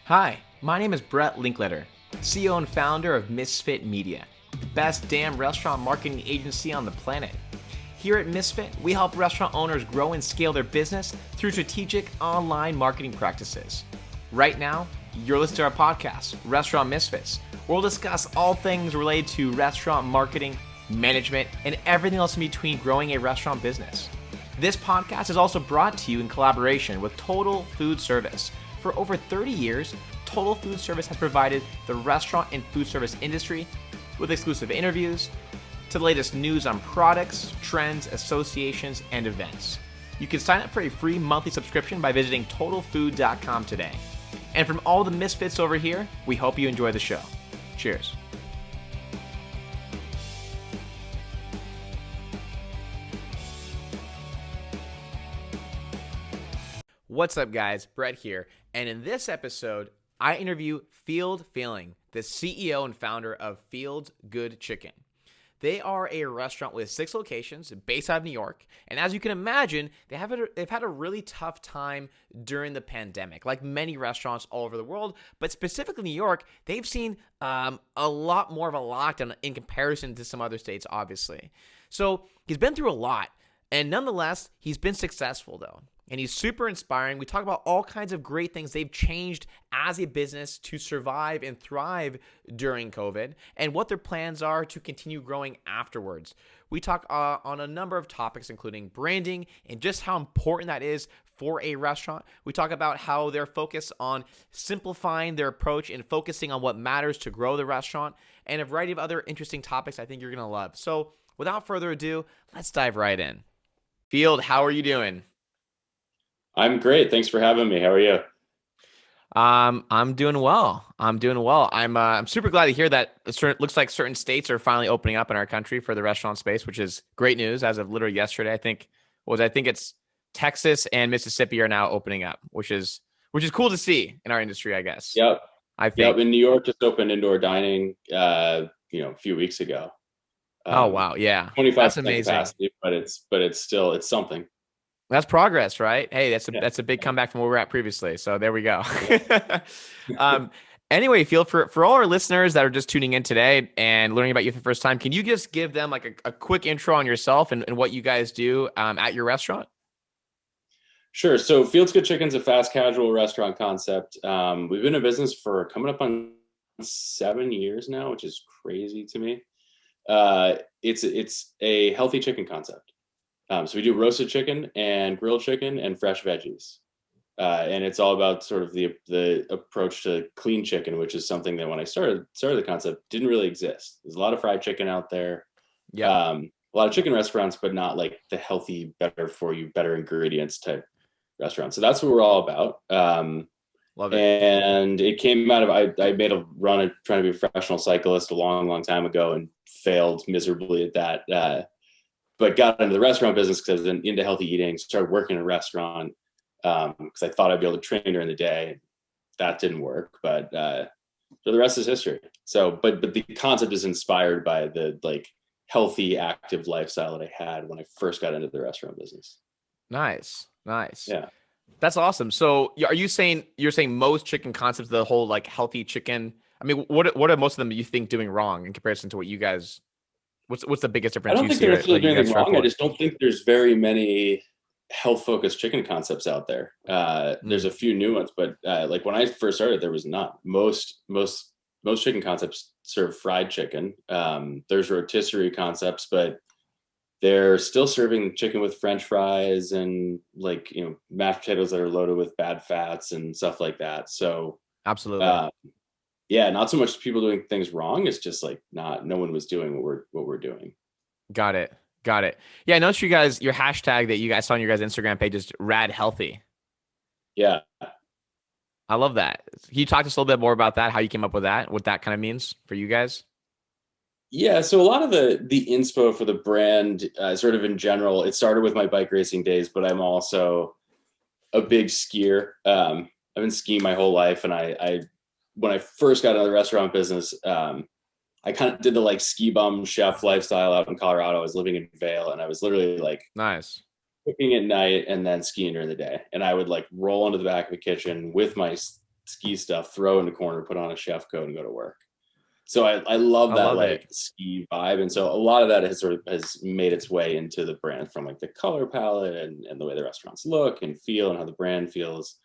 Hi, my name is Brett Linkletter, CEO and founder of Misfit Media, the best damn restaurant marketing agency on the planet. Here at Misfit, we help restaurant owners grow and scale their business through strategic online marketing practices. Right now, you're listening to our podcast, Restaurant Misfits, where we'll discuss all things related to restaurant marketing, management, and everything else in between growing a restaurant business. This podcast is also brought to you in collaboration with Total Food Service. For over 30 years, Total Food Service has provided the restaurant and food service industry with exclusive interviews to the latest news on products, trends, associations, and events. You can sign up for a free monthly subscription by visiting TotalFood.com today. And from all the misfits over here, we hope you enjoy the show. Cheers. What's up, guys? Brett here. And in this episode, I interview Field Feeling, the CEO and founder of Field's Good Chicken. They are a restaurant with 6 locations based out of New York. And as you can imagine, they've had a really tough time during the pandemic, like many restaurants all over the world. But specifically New York, they've seen a lot more of a lockdown in comparison to some other states, obviously. So he's been through a lot. And nonetheless, he's been successful, though. And he's super inspiring. We talk about all kinds of great things they've changed as a business to survive and thrive during COVID and what their plans are to continue growing afterwards. We talk on a number of topics, including branding and just how important that is for a restaurant. We talk about how they're focused on simplifying their approach and focusing on what matters to grow the restaurant, and a variety of other interesting topics I think you're going to love. So without further ado, let's dive right in. Field, how are you doing? I'm great. Thanks for having me. How are you? I'm doing well. I'm super glad to hear that looks like certain states are finally opening up in our country for the restaurant space, which is great news as of literally yesterday. I think it's Texas and Mississippi are now opening up, which is cool to see in our industry, I guess. Yep. I think. Yep. In New York, just opened indoor dining, a few weeks ago. Oh wow, yeah, 25% that's amazing. capacity, but it's something. That's progress, right? Hey, that's a big comeback from where we're at previously. So there we go. Anyway, Field, for all our listeners that are just tuning in today and learning about you for the first time, can you just give them like a quick intro on yourself and what you guys do at your restaurant? Sure. So Field's Good Chicken's a fast casual restaurant concept. We've been in business for coming up on 7 years now, which is crazy to me. It's a healthy chicken concept. So we do roasted chicken and grilled chicken and fresh veggies. And it's all about sort of the approach to clean chicken, which is something that when I started the concept didn't really exist. There's a lot of fried chicken out there. Yeah. A lot of chicken restaurants, but not like the healthy, better for you, better ingredients type restaurants. So that's what we're all about. Love it. And it came out of, I made a run at trying to be a professional cyclist a long, long time ago and failed miserably at that. But got into the restaurant business because I was into healthy eating, started working in a restaurant because I thought I'd be able to train during the day. That didn't work, but so the rest is history. So, but the concept is inspired by the like healthy, active lifestyle that I had when I first got into the restaurant business. Nice. Yeah. That's awesome. So you're saying most chicken concepts, the whole like healthy chicken, I mean, what are most of them you think doing wrong in comparison to what you guys, what's the biggest difference? I don't think they're necessarily doing anything wrong. I just don't think there's very many health-focused chicken concepts out there. There's a few new ones, but like when I first started, there was not. Most chicken concepts serve fried chicken. There's rotisserie concepts, but they're still serving chicken with French fries and like mashed potatoes that are loaded with bad fats and stuff like that. So absolutely. Yeah, not so much people doing things wrong. It's just like no one was doing what we're doing. Got it. Yeah, I noticed your hashtag that you guys saw on your guys' Instagram page is rad healthy. Yeah. I love that. Can you talk to us a little bit more about that? How you came up with that? What that kind of means for you guys? Yeah, so a lot of the inspo for the brand, sort of in general, it started with my bike racing days, but I'm also a big skier. I've been skiing my whole life, and I when I first got into the restaurant business, I kind of did the like ski bum chef lifestyle out in Colorado. I was living in Vail, and I was literally like nice cooking at night and then skiing during the day. And I would like roll into the back of the kitchen with my ski stuff, throw in the corner, put on a chef coat, and go to work. So I love that like ski vibe, and so a lot of that has made its way into the brand, from like the color palette and the way the restaurants look and feel and how the brand feels.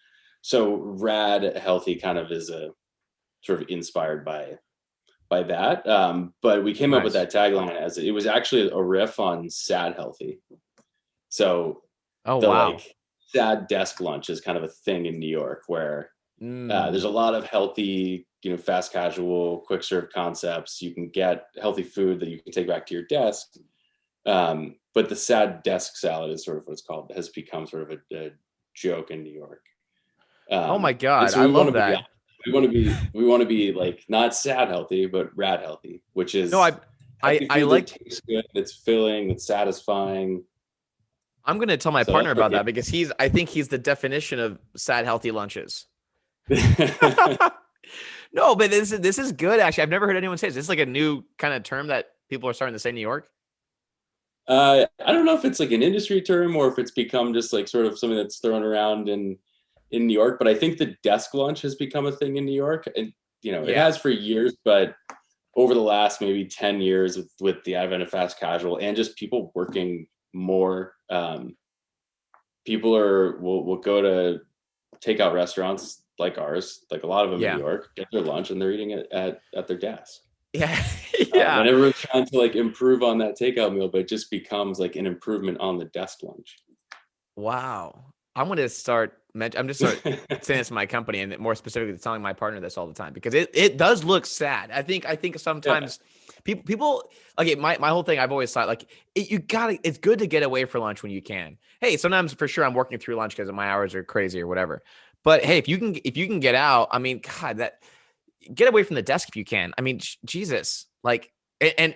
So rad healthy kind of is a sort of inspired by that. But we came up with that tagline as it was actually a riff on sad healthy. So like sad desk lunch is kind of a thing in New York where there's a lot of healthy, fast casual, quick serve concepts. You can get healthy food that you can take back to your desk. But the sad desk salad is sort of what it's called, has become sort of a joke in New York. Oh my God. So I love that. We want to be like not sad healthy, but rad healthy, which is I like tastes good, it's filling, it's satisfying. I'm going to tell my partner about that because I think he's the definition of sad healthy lunches. No, but this is good. Actually, I've never heard anyone say this. This is like a new kind of term that people are starting to say in New York. I don't know if it's like an industry term or if it's become just like sort of something that's thrown around in New York, but I think the desk lunch has become a thing in New York, and it has for years, but over the last maybe 10 years with the advent of fast casual and just people working more, people will go to takeout restaurants like ours, like a lot of them in New York, get their lunch and they're eating it at their desk. Yeah. And everyone's trying to like improve on that takeout meal, but it just becomes like an improvement on the desk lunch. Wow. I'm going to start saying this to my company, and more specifically telling my partner this all the time, because it does look sad. I think sometimes people okay, my whole thing, I've always thought like it's good to get away for lunch when you can. Hey, sometimes for sure I'm working through lunch because my hours are crazy or whatever. But hey, if you can get out, I mean, God, that get away from the desk if you can. I mean, Jesus, like, and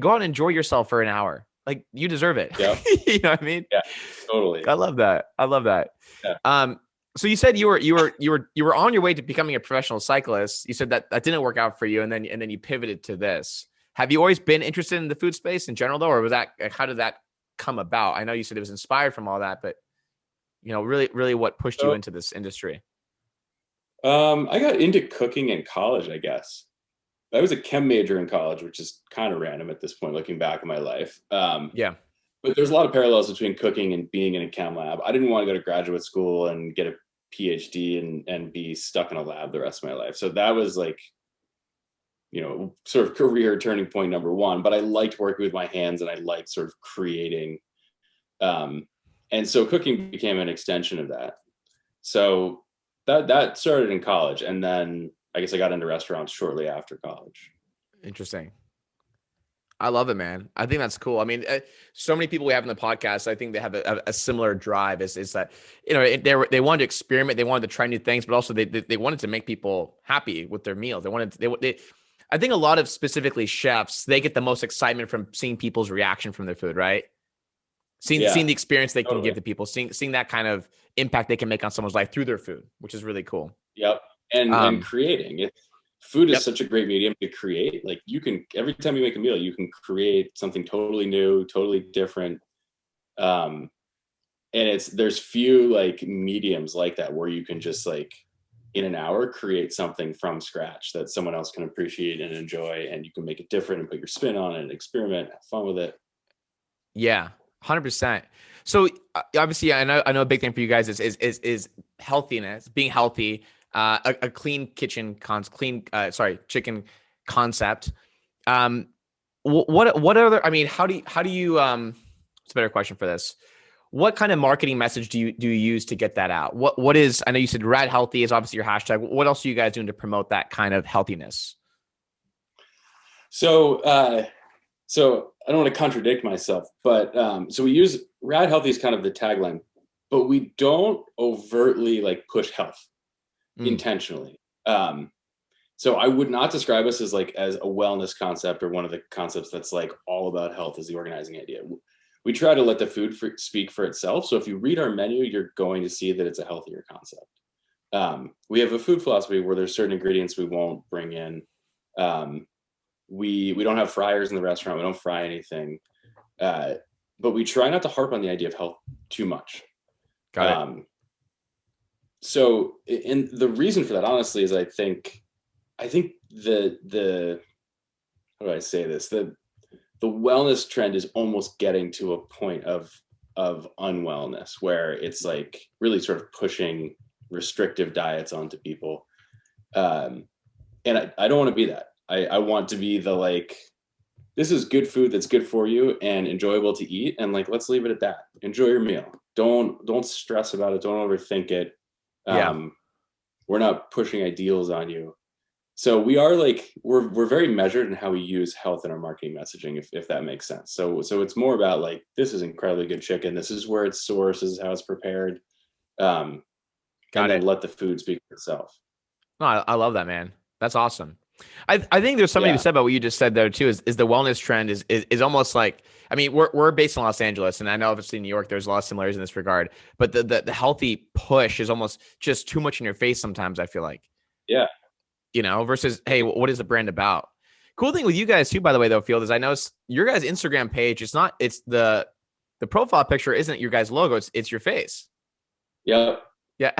go out and enjoy yourself for an hour. Like, you deserve it. Yeah. You know what I mean? Yeah, totally. I love that. Yeah. So you said you were on your way to becoming a professional cyclist. You said that didn't work out for you, and then you pivoted to this. Have you always been interested in the food space in general, though, or how did that come about? I know you said it was inspired from all that, but really what pushed you into this industry? I got into cooking in college, I guess. I was a chem major in college, which is kind of random at this point, looking back in my life. But there's a lot of parallels between cooking and being in a chem lab. I didn't want to go to graduate school and get a PhD and be stuck in a lab the rest of my life. So that was like, sort of career turning point number one. But I liked working with my hands and I liked sort of creating. And so cooking became an extension of that. So that started in college. And then I guess I got into restaurants shortly after college. Interesting. I love it, man. I think that's cool. I mean, so many people we have in the podcast, I think they have a similar drive is that, they wanted to experiment. They wanted to try new things, but also they wanted to make people happy with their meals. I think a lot of specifically chefs, they get the most excitement from seeing people's reaction from their food, right? Seeing the experience they can give to people, seeing that kind of impact they can make on someone's life through their food, which is really cool. Yep. And creating it. Food is such a great medium to create. Like every time you make a meal, you can create something totally new, totally different. And there's few like mediums like that where you can just like in an hour create something from scratch that someone else can appreciate and enjoy, and you can make it different and put your spin on it and experiment, have fun with it. Yeah, 100%. So obviously, I know a big thing for you guys is healthiness, being healthy. A clean chicken concept. What other? I mean, how do you? It's a better question for this. What kind of marketing message do you use to get that out? What is? I know you said rad healthy is obviously your hashtag. What else are you guys doing to promote that kind of healthiness? So I don't want to contradict myself, but so we use rad healthy as kind of the tagline, but we don't overtly like push health intentionally. So I would not describe us as a wellness concept or one of the concepts that's like all about health as the organizing idea. We try to let the food speak for itself. So if you read our menu, you're going to see that it's a healthier concept. We have a food philosophy where there's certain ingredients we won't bring in. We don't have fryers in the restaurant. We don't fry anything. But we try not to harp on the idea of health too much. Got it. So, and the reason for that, honestly, is I think the how do I say this? The wellness trend is almost getting to a point of unwellness where it's like really sort of pushing restrictive diets onto people. Um, and I don't want to be that. I want to be the like, this is good food that's good for you and enjoyable to eat, and like let's leave it at that. Enjoy your meal. Don't stress about it. Don't overthink it. Yeah. Um, we're not pushing ideals on you. So we are like we're very measured in how we use health in our marketing messaging, if that makes sense. So it's more about like, this is incredibly good chicken. This is where it's sourced. This is how it's prepared. Um, and Got then it. let the food speak for itself. No, I love that, man. That's awesome. I think there's something to be Yeah. said about what you just said there too. Is the wellness trend is almost like, I mean, we're based in Los Angeles, and I know obviously New York there's a lot of similarities in this regard, but the healthy push is almost just too much in your face sometimes. I feel like, Yeah. versus, hey, what is the brand about? Cool thing with you guys too, by the way, though, Field, is I know your guys' Instagram page. It's the profile picture isn't your guys' logo. It's your face. Yep. Yeah.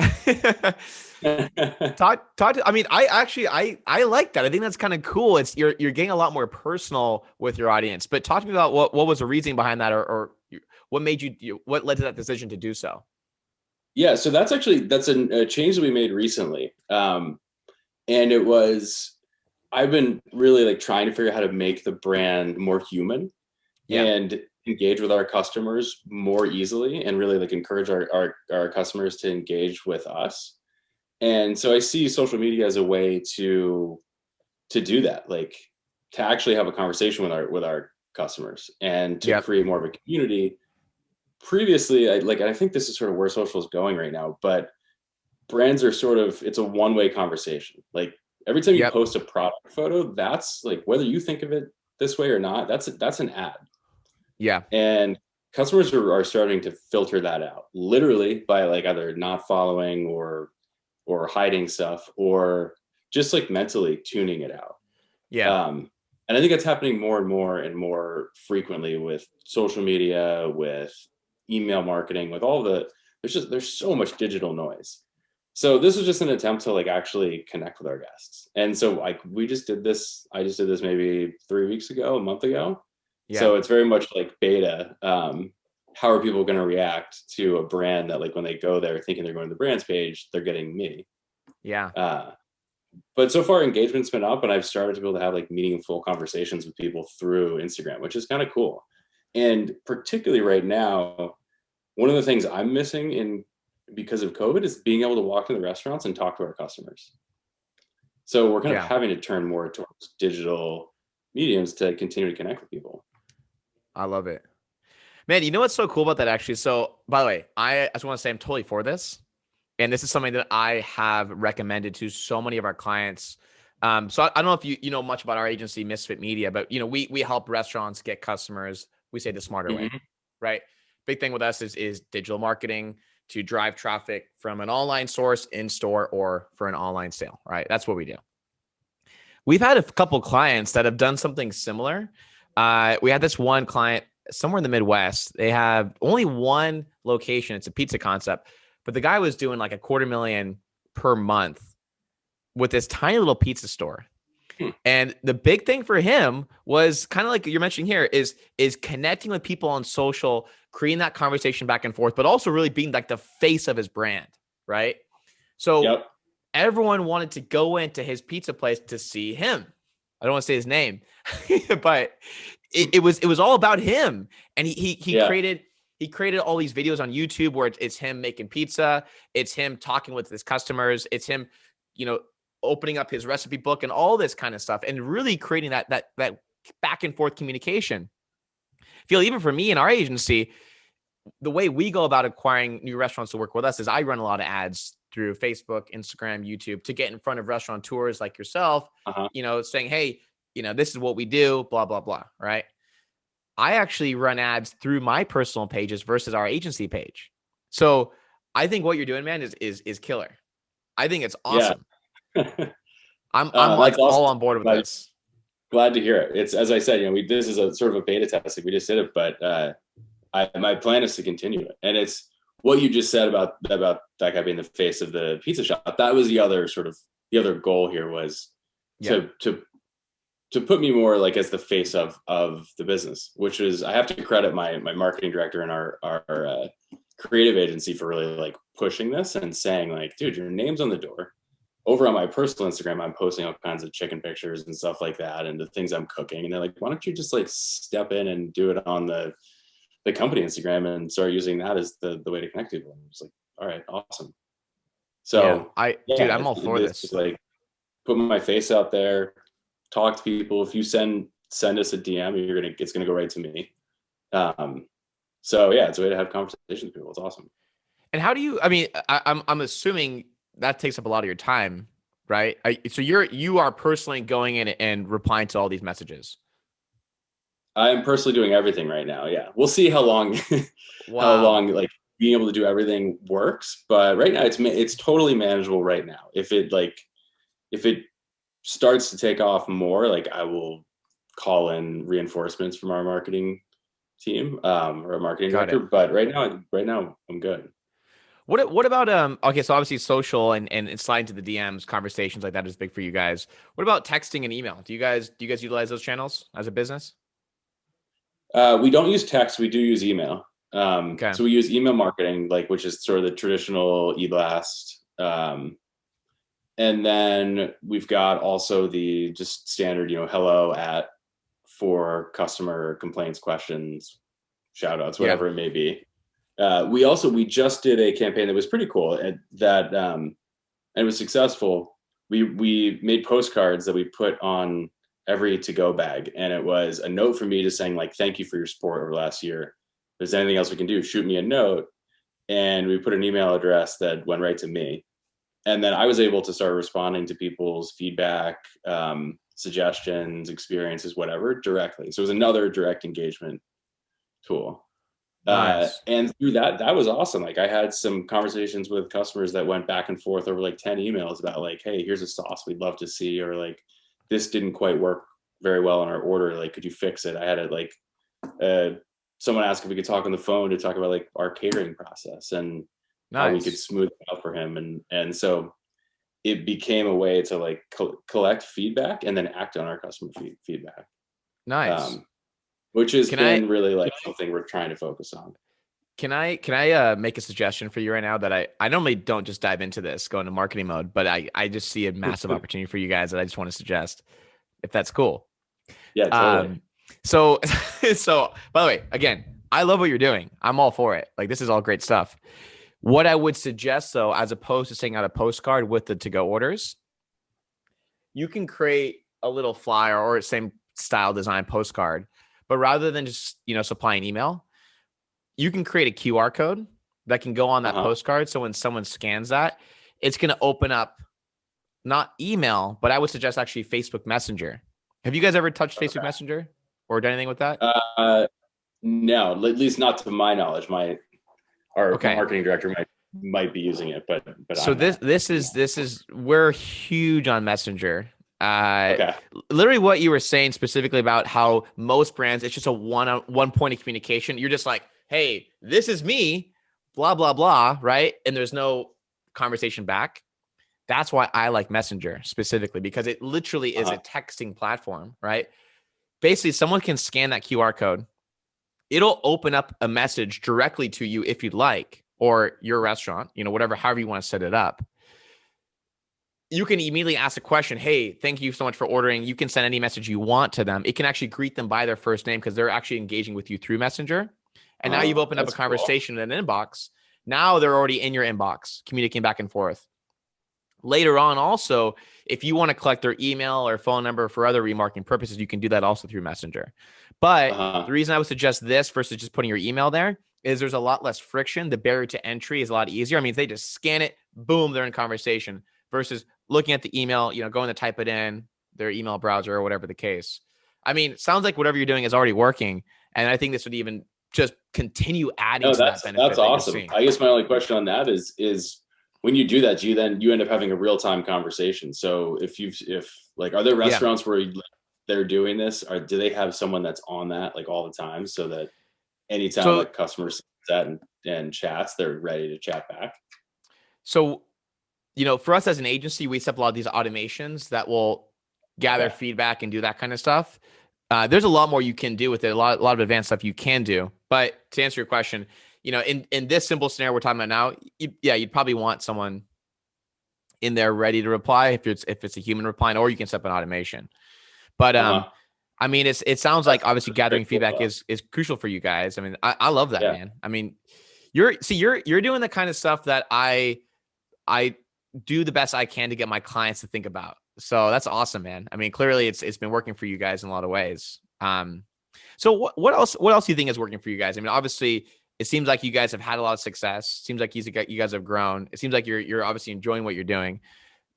talk to, I mean, I like that. I think that's kind of cool. It's you're getting a lot more personal with your audience. But talk to me about what was the reasoning behind that, or what made what led to that decision to do so? Yeah. So that's a change that we made recently. And it was, I've been really like trying to figure out how to make the brand more human Yeah. and engage with our customers more easily, and really like encourage our customers to engage with us. And so I see social media as a way to do that, like to actually have a conversation with our customers and to Yep. create more of a community. Previously, I think this is sort of where social is going right now, but brands are sort of, it's a one-way conversation. Like every time you Yep. post a product photo, that's like, whether you think of it this way or not, that's an ad. Yeah. And customers are starting to filter that out, literally, by like either not following or hiding stuff, or just like mentally tuning it out. Yeah. And I think it's happening more and more and more frequently with social media, with email marketing, with all the, there's so much digital noise. So this was just an attempt to like actually connect with our guests. And so like we just did this, I just did this maybe 3 weeks ago, a month ago. Yeah. So it's very much like beta. How are people going to react to a brand that like when they go there thinking they're going to the brands page, they're getting me. Yeah. But so far engagement's been up, and I've started to be able to have like meaningful conversations with people through Instagram, which is kind of cool. And particularly right now, one of the things I'm missing in because of COVID is being able to walk into the restaurants and talk to our customers. So we're kind of Yeah. having to turn more towards digital mediums to continue to connect with people. I love it, man. You know what's so cool about that, actually? So, by the way, I just want to say I'm totally for this. And this is something that I have recommended to so many of our clients. So I don't know if you know much about our agency, Misfit Media, but we help restaurants get customers. We say the smarter way, Mm-hmm. right? Big thing with us is digital marketing to drive traffic from an online source in store or for an online sale, right? That's what we do. We've had a couple clients that have done something similar. We had this one client somewhere in the Midwest. They have only one location. It's a pizza concept, but the guy was doing like $250,000 per month with this tiny little pizza store. And the big thing for him was kind of like you're mentioning here is connecting with people on social, creating that conversation back and forth, but also really being like the face of his brand, right? So Yep. everyone wanted to go into his pizza place to see him. I don't want to say his name, but it was all about him. And he Yeah. created all these videos on YouTube where it's him making pizza, it's him talking with his customers, it's him, opening up his recipe book and all this kind of stuff, and really creating that back and forth communication. Feel even for me in our agency, the way we go about acquiring new restaurants to work with us is I run a lot of ads through Facebook, Instagram, YouTube to get in front of restaurateurs like yourself, Uh-huh. saying, hey, this is what we do, blah, blah, blah. Right. I actually run ads through my personal pages versus our agency page. So I think what you're doing, man, is killer. I think it's Yeah. awesome. I'm like That's all awesome. on board with this. Glad to hear it. It's, as I said, this is a sort of a beta test. Like we just did it, but my plan is to continue it. And it's what you just said about that guy being the face of the pizza shop, that was the other goal here was Yeah. to put me more like as the face of the business, which is, I have to credit my marketing director and our creative agency for really like pushing this and saying like, dude, your name's on the door. Over on my personal Instagram, I'm posting all kinds of chicken pictures and stuff like that and the things I'm cooking. And they're like, why don't you just like step in and do it on the company Instagram and start using that as the way to connect people? And I was like, all right, awesome. So dude, I'm all for this. Like, put my face out there, talk to people. If you send us a DM, it's gonna go right to me. So yeah, it's a way to have conversations with people. It's awesome. And how do you? I mean, I'm assuming that takes up a lot of your time, right? So you are personally going in and replying to all these messages. I'm personally doing everything right now. Yeah, we'll see how long Wow. how long like being able to do everything works. But right now, it's totally manageable right now. If it starts to take off more, like I will call in reinforcements from our marketing team or a marketing director. But right now I'm good. What about okay, so obviously social and sliding to the DMs, conversations like that is big for you guys. What about texting and email? Do you guys utilize those channels as a business? We don't use text, we do use email. Okay. So we use email marketing, like, which is sort of the traditional e-blast. And then we've got also the just standard, hello at for customer complaints, questions, shout outs, whatever it may be. We just did a campaign that was pretty cool and it was successful. We made postcards that we put on every to-go bag, and it was a note from me just saying like, thank you for your support over last year. If there's anything else we can do, shoot me a note. And we put an email address that went right to me. And then I was able to start responding to people's feedback, suggestions, experiences, whatever, directly. So it was another direct engagement tool. Nice. And through that was awesome. Like I had some conversations with customers that went back and forth over like 10 emails about like, hey, here's a sauce we'd love to see, or like, this didn't quite work very well in our order. Like, could you fix it? I had it like, someone asked if we could talk on the phone to talk about like our catering process and how we could smooth it out for him. And so it became a way to like collect feedback and then act on our customer feedback. Nice. Which has been really like something we're trying to focus on. Can I make a suggestion for you right now that I normally don't just dive into this, go into marketing mode, but I just see a massive opportunity for you guys that I just want to suggest, if that's cool. Yeah, totally. So by the way, again, I love what you're doing. I'm all for it. Like, this is all great stuff. What I would suggest, though, as opposed to sending out a postcard with the to-go orders, you can create a little flyer or same style design postcard, but rather than just, supplying email, you can create a QR code that can go on that postcard. So when someone scans that, it's going to open up not email, but I would suggest actually Facebook Messenger. Have you guys ever touched Facebook Messenger or done anything with that? No, at least not to my knowledge. Our marketing director might be using it, but so this is we're huge on Messenger. Literally what you were saying specifically about how most brands, it's just a one point of communication. You're just like, hey, this is me, blah, blah, blah, right? And there's no conversation back. That's why I like Messenger specifically, because it literally is a texting platform, right? Basically, someone can scan that QR code. It'll open up a message directly to you if you'd like, or your restaurant, however you want to set it up. You can immediately ask a question. Hey, thank you so much for ordering. You can send any message you want to them. It can actually greet them by their first name because they're actually engaging with you through Messenger. And now you've opened up a conversation in an inbox. Now they're already in your inbox, communicating back and forth. Later on, also, if you want to collect their email or phone number for other remarketing purposes, you can do that also through Messenger. But the reason I would suggest this versus just putting your email there is there's a lot less friction. The barrier to entry is a lot easier. I mean, if they just scan it, boom, they're in conversation versus looking at the email, going to type it in their email browser or whatever the case. I mean, it sounds like whatever you're doing is already working. And I think this would even just continue adding to that benefit. That's awesome. I guess my only question on that is when you do that, you end up having a real-time conversation. So if are there restaurants where they're doing this, do they have someone that's on that like all the time so that anytime customers see that and and chats, they're ready to chat back. So, for us as an agency, we set up a lot of these automations that will gather feedback and do that kind of stuff. There's a lot more you can do with it, a lot of advanced stuff you can do. But to answer your question, in this simple scenario we're talking about now, you'd probably want someone in there ready to reply if it's a human replying, or you can set up an automation. But I mean, it sounds like obviously gathering feedback is crucial for you guys. I mean, I love that, man. I mean, you're doing the kind of stuff that I do the best I can to get my clients to think about. So that's awesome, man. I mean, clearly it's been working for you guys in a lot of ways. So what else do you think is working for you guys? I mean, obviously it seems like you guys have had a lot of success. It seems like you guys have grown. It seems like you're obviously enjoying what you're doing.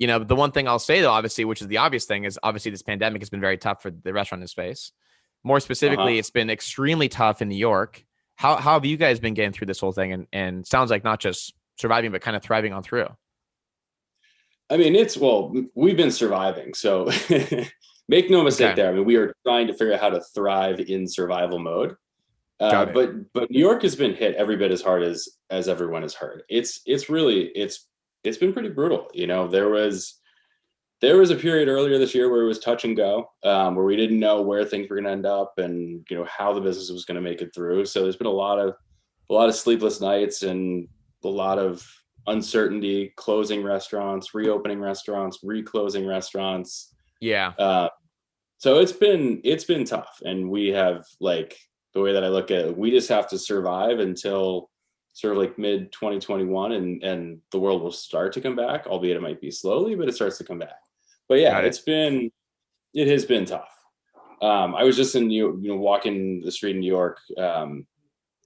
The one thing I'll say though, obviously, which is the obvious thing, is obviously this pandemic has been very tough for the restaurant space. More specifically, it's been extremely tough in New York. How have you guys been getting through this whole thing? And sounds like not just surviving, but kind of thriving on through. I mean, we've been surviving. So make no mistake there. I mean, we are trying to figure out how to thrive in survival mode. But New York has been hit every bit as hard as everyone has heard. It's been pretty brutal. There was a period earlier this year where it was touch and go, where we didn't know where things were going to end up and how the business was going to make it through. So there's been a lot of sleepless nights and a lot of uncertainty, closing restaurants, reopening restaurants, reclosing restaurants. Yeah. So it's been tough, and we have, like, the way that I look at it, we just have to survive until sort of like mid 2021, and the world will start to come back, albeit it might be slowly, but it starts to come back. But yeah, it has been tough. I was just walking the street in New York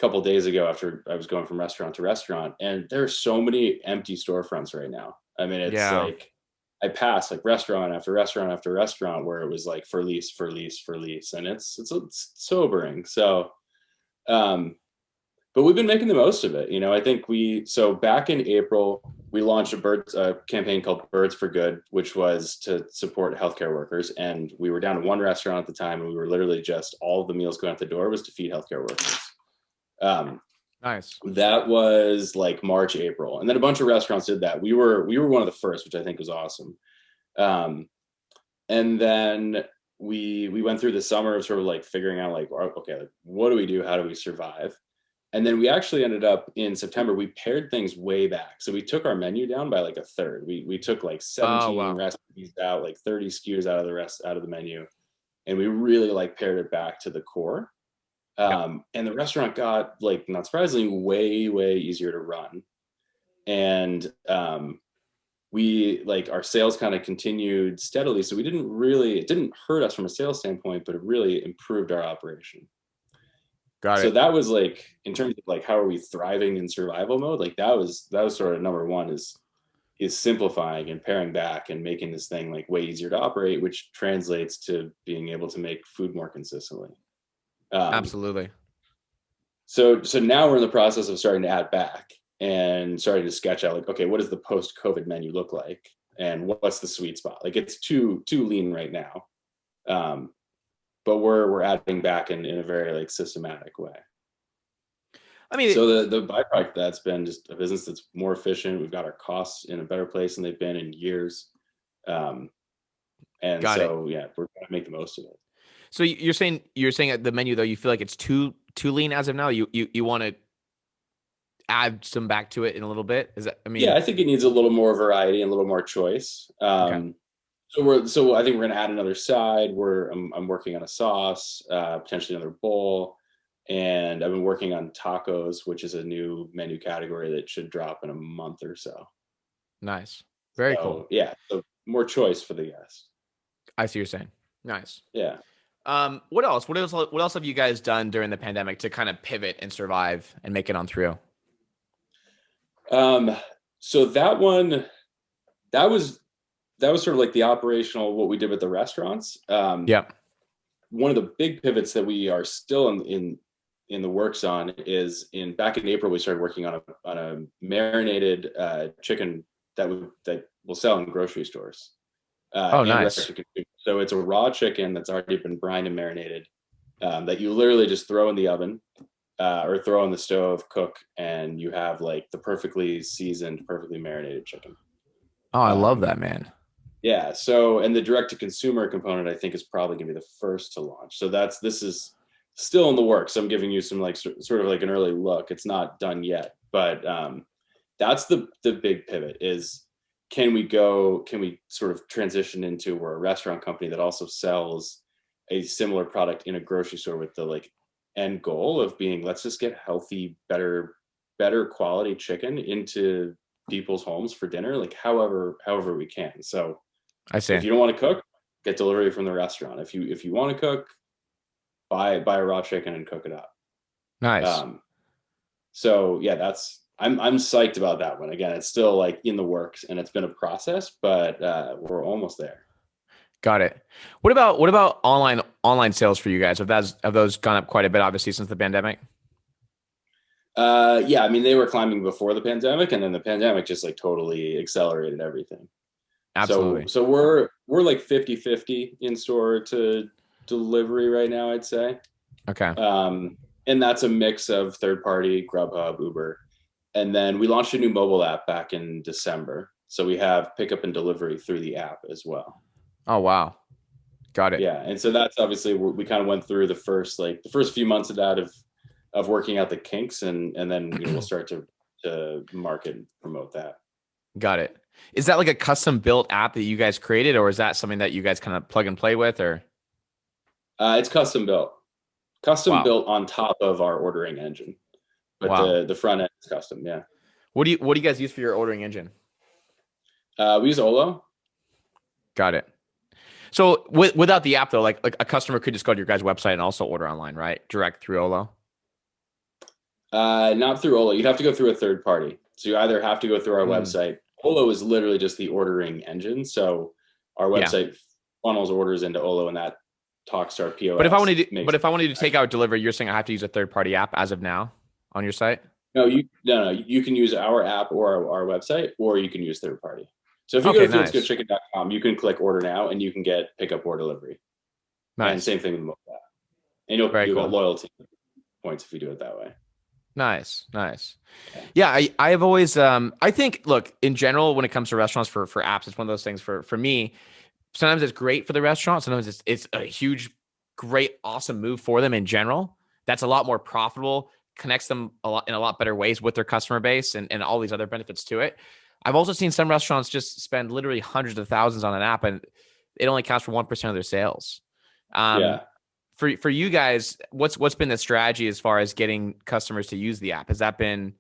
couple of days ago after I was going from restaurant to restaurant, and there are so many empty storefronts right now. I mean, it's like I passed like restaurant after restaurant after restaurant where it was like for lease, and it's sobering. So, but we've been making the most of it. I think back in April, we launched a campaign called Birds for Good, which was to support healthcare workers. And we were down to one restaurant at the time, and we were literally just, all of the meals going out the door was to feed healthcare workers. Nice. That was like March, April. And then a bunch of restaurants did that. We were one of the first, which I think was awesome. And then we went through the summer of sort of like figuring out like, okay, like, what do we do? How do we survive? And then we actually ended up in September, we pared things way back. So we took our menu down by like a third. We took like 17 recipes out, like 30 SKUs out of the menu. And we really like pared it back to the core. And the restaurant got, like, not surprisingly, way, way easier to run. And we, like, our sales kind of continued steadily. So it didn't hurt us from a sales standpoint, but it really improved our operation. Got it. So that was like, in terms of like, how are we thriving in survival mode? Like that was sort of number one, is simplifying and paring back and making this thing like way easier to operate, which translates to being able to make food more consistently. Absolutely. So now we're in the process of starting to add back and starting to sketch out like, okay, what does the post-COVID menu look like? And what's the sweet spot? Like, it's too lean right now. But we're adding back in a very like systematic way. I mean, so the byproduct, that's been just a business that's more efficient. We've got our costs in a better place than they've been in years. Yeah, we're going to make the most of it. So you're saying at the menu though, you feel like it's too lean as of now. You want to add some back to it in a little bit. Is that? I mean, yeah, I think it needs a little more variety and a little more choice. Okay. So I think we're going to add another side. I'm working on a sauce, potentially another bowl, and I've been working on tacos, which is a new menu category that should drop in a month or so. Nice, very cool. Yeah, so more choice for the guest. I see what you're saying. Nice. Yeah. What else? What else have you guys done during the pandemic to kind of pivot and survive and make it on through? So that was sort of like the operational, what we did with the restaurants. One of the big pivots that we are still in the works on is back in April, we started working on a marinated chicken that will sell in grocery stores. Nice. So it's a raw chicken that's already been brined and marinated, that you literally just throw in the oven. or throw on the stove, cook, and you have like the perfectly seasoned, perfectly marinated chicken. Oh, I love that, man. Yeah. So, and the direct to consumer component, I think, is probably going to be the first to launch. So this is still in the works. I'm giving you some like sort of like an early look. It's not done yet, but that's the big pivot is can we sort of transition into we're a restaurant company that also sells a similar product in a grocery store with the like end goal of being, let's just get healthy, better quality chicken into people's homes for dinner, like however we can. So I see. if you don't want to cook, get delivery from the restaurant. If you want to cook, buy a raw chicken and cook it up. Nice. So yeah, I'm psyched about that one. Again, it's still like in the works and it's been a process, but we're almost there. Got it. What about online sales for you guys? Have those gone up quite a bit, obviously, since the pandemic? Yeah, I mean, they were climbing before the pandemic, and then the pandemic just like totally accelerated everything. Absolutely. So we're like 50-50 in store to delivery right now, I'd say. Okay. And that's a mix of third party, Grubhub, Uber. And then we launched a new mobile app back in December. So we have pickup and delivery through the app as well. Oh, wow. Got it. Yeah. And so that's obviously, we kind of went through the first few months of that of working out the kinks, and then we'll start to market and promote that. Got it. Is that like a custom built app that you guys created, or is that something that you guys kind of plug and play with, or? It's custom built. Wow. Built on top of our ordering engine, but Wow. the front end is custom. Yeah. What do you guys use for your ordering engine? We use Olo. Got it. So without the app though, like a customer could just go to your guys' website and also order online, right? Direct through Olo. Not through Olo. You'd have to go through a third party. So you either have to go through our website. Olo is literally just the ordering engine. So our website funnels orders into Olo, and that talks to our POS. But if I wanted to take out delivery, you're saying I have to use a third party app as of now on your site? No, you can use our app or our website, or you can use third party. So if you go to fieldsgoodchicken.com, you can click order now and you can get pickup or delivery. Nice. And same thing with mobile app. And you'll get loyalty points if you do it that way. Nice. Yeah, I've always I think, look, in general, when it comes to restaurants for apps, it's one of those things for me. Sometimes it's great for the restaurant. Sometimes it's a huge, great, awesome move for them in general. That's a lot more profitable, connects them in a lot better ways with their customer base and all these other benefits to it. I've also seen some restaurants just spend literally hundreds of thousands on an app and it only counts for 1% of their sales. For you guys, what's been the strategy as far as getting customers to use the app? Has that been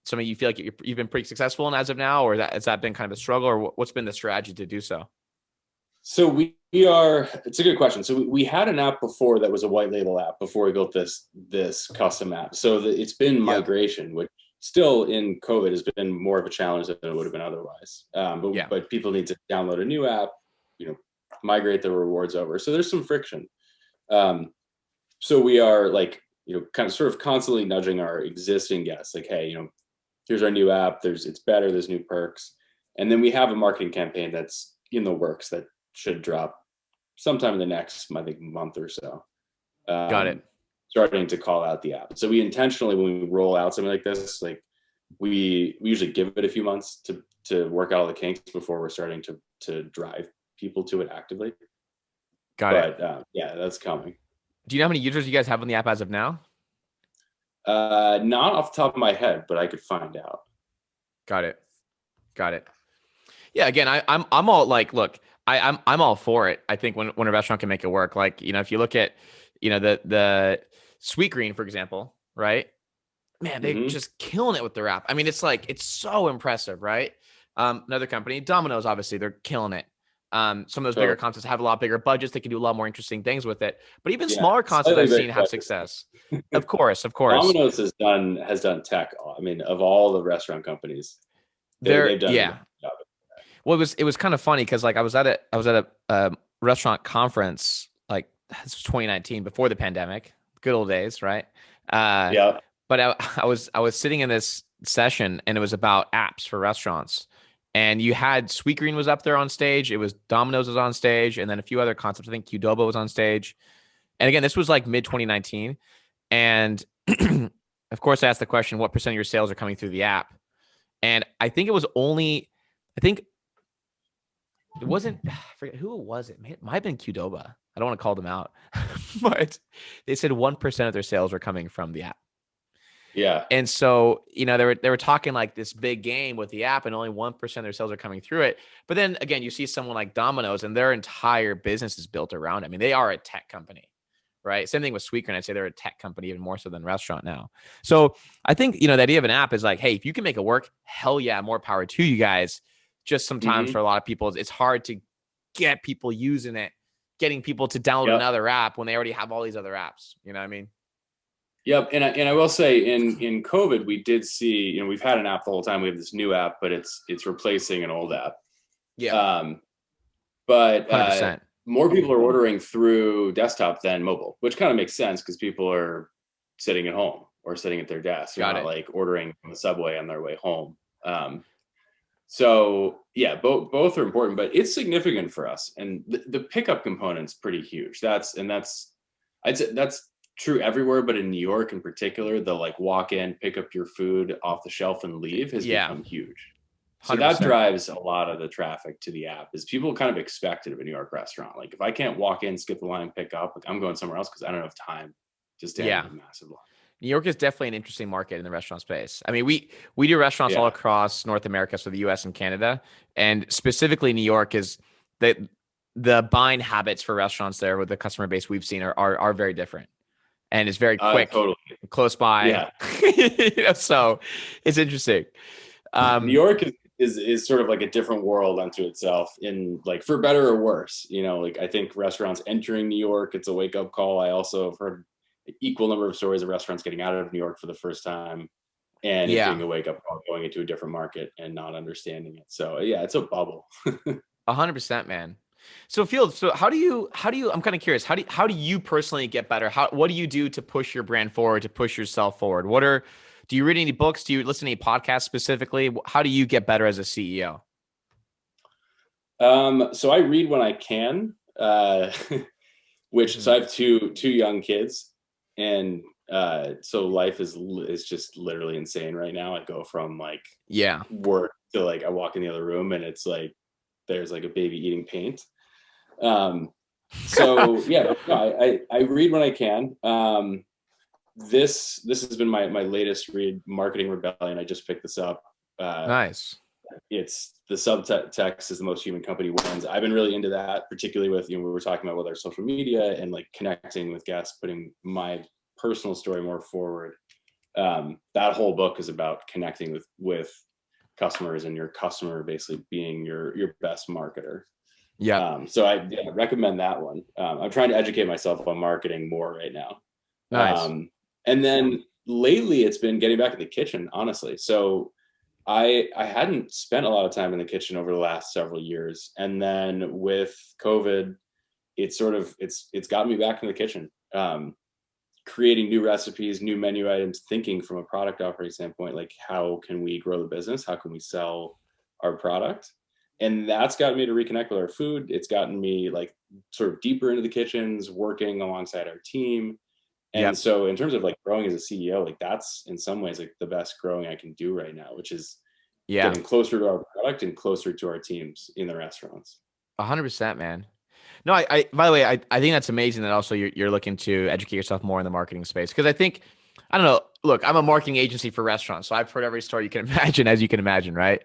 something you feel like you've been pretty successful in as of now, or has that been kind of a struggle, or what's been the strategy to do so? So it's a good question. So we had an app before that was a white label app before we built this custom app. So it's been migration, which still in COVID has been more of a challenge than it would have been otherwise. But people need to download a new app, migrate the rewards over. So there's some friction. So we are like, kind of sort of constantly nudging our existing guests, like, hey, here's our new app. It's better. There's new perks. And then we have a marketing campaign that's in the works that should drop sometime in the next, I think, month or so. Got it. Starting to call out the app. So we intentionally, when we roll out something like this, like we usually give it a few months to work out all the kinks before we're starting to drive people to it actively. Got it. Yeah, that's coming. Do you know how many users you guys have on the app as of now? Not off the top of my head, but I could find out. Got it. Yeah. Again, I'm all like, look, I'm all for it. I think when a restaurant can make it work, like, if you look at, the Sweetgreen, for example, right? Man, they're just killing it with their app. I mean, it's so impressive, right? Another company, Domino's, obviously, they're killing it. Some of those bigger concepts have a lot bigger budgets. They can do a lot more interesting things with it. But even smaller concepts I've seen have success. Of course. Domino's has done tech. I mean, of all the restaurant companies, they've done a good job. Well, it was kind of funny because like I was at a restaurant conference, like this was 2019 before the pandemic, good old days, right? But I was sitting in this session and it was about apps for restaurants. And you had Sweetgreen was up there on stage. It was Domino's was on stage, and then a few other concepts. I think Qdoba was on stage. And again, this was like mid 2019. And of course, I asked the question, what percent of your sales are coming through the app? And I think it was only, I think it wasn't, I forget who it was. It might have been Qdoba. I don't want to call them out, but they said 1% of their sales were coming from the app. Yeah. And so, they were talking like this big game with the app and only 1% of their sales are coming through it. But then again, you see someone like Domino's and their entire business is built around it. I mean, they are a tech company, right? Same thing with Sweetgreen. I'd say they're a tech company even more so than restaurant now. So I think, the idea of an app is like, hey, if you can make it work, hell yeah, more power to you guys. Just sometimes for a lot of people, it's hard to get people using it, getting people to download another app when they already have all these other apps. You know what I mean? Yep. And I will say in COVID, we did see, we've had an app the whole time. We have this new app, but it's replacing an old app. Yeah. But 100%. More people are ordering through desktop than mobile, which kind of makes sense because people are sitting at home or sitting at their desk. They're not like ordering from the subway on their way home. So yeah, both are important, but it's significant for us. And the pickup component's pretty huge. I'd say that's true everywhere, but in New York in particular, the like walk in, pick up your food off the shelf and leave has become huge. So 100%. that drives a lot of the traffic to the app is people kind of expect it of a New York restaurant. Like if I can't walk in, skip the line and pick up, like I'm going somewhere else because I don't have time to stand in a massive line. New York is definitely an interesting market in the restaurant space. I mean, we do restaurants all across North America, so the US and Canada, and specifically New York is the buying habits for restaurants there with the customer base we've seen are very different. And it's very quick, totally close by. Yeah. So it's interesting. New York is sort of like a different world unto itself in like for better or worse. Like I think restaurants entering New York, it's a wake up call. I also have heard an equal number of stories of restaurants getting out of New York for the first time and it being a wake up call going into a different market and not understanding it. So yeah, it's a bubble. 100%, man. So Field, how do you, I'm kind of curious, how do you personally get better? What do you do to push your brand forward, to push yourself forward? Do you read any books? Do you listen to any podcasts specifically? How do you get better as a CEO? So I read when I can, so I have two young kids and, so life is just literally insane right now. I go from like work to like, I walk in the other room and it's like, there's like a baby eating paint. So yeah, I read when I can. This has been my latest read, Marketing Rebellion. I just picked this up. Nice. It's the subtext is the most human company wins. I've been really into that, particularly with, we were talking about with our social media and like connecting with guests, putting my personal story more forward. That whole book is about connecting with customers and your customer basically being your best marketer. Yeah. So I recommend that one. I'm trying to educate myself on marketing more right now. Nice. And then lately it's been getting back in the kitchen, honestly. So I hadn't spent a lot of time in the kitchen over the last several years. And then with COVID, it's gotten me back in the kitchen. Creating new recipes, new menu items, thinking from a product operating standpoint, like how can we grow the business? How can we sell our product? And that's gotten me to reconnect with our food. It's gotten me like sort of deeper into the kitchens, working alongside our team. And so in terms of like growing as a CEO, like that's in some ways like the best growing I can do right now, which is getting closer to our product and closer to our teams in the restaurants. 100%, man. No, I by the way, I think that's amazing that also you're looking to educate yourself more in the marketing space. Because I think, I don't know, look, I'm a marketing agency for restaurants, so I've heard every story you can imagine, as you can imagine, right?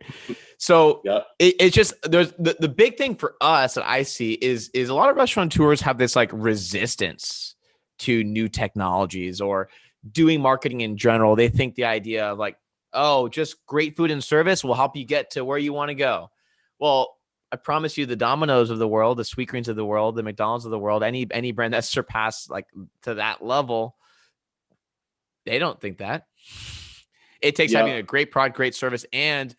So it's just, there's the big thing for us that I see is a lot of restaurateurs have this like resistance to new technologies or doing marketing in general. They think the idea of like, oh, just great food and service will help you get to where you want to go. Well, I promise you, the Domino's of the world, the Sweetgreens of the world, the McDonald's of the world, any brand that's surpassed like to that level, they don't think that. It takes having a great product, great service, and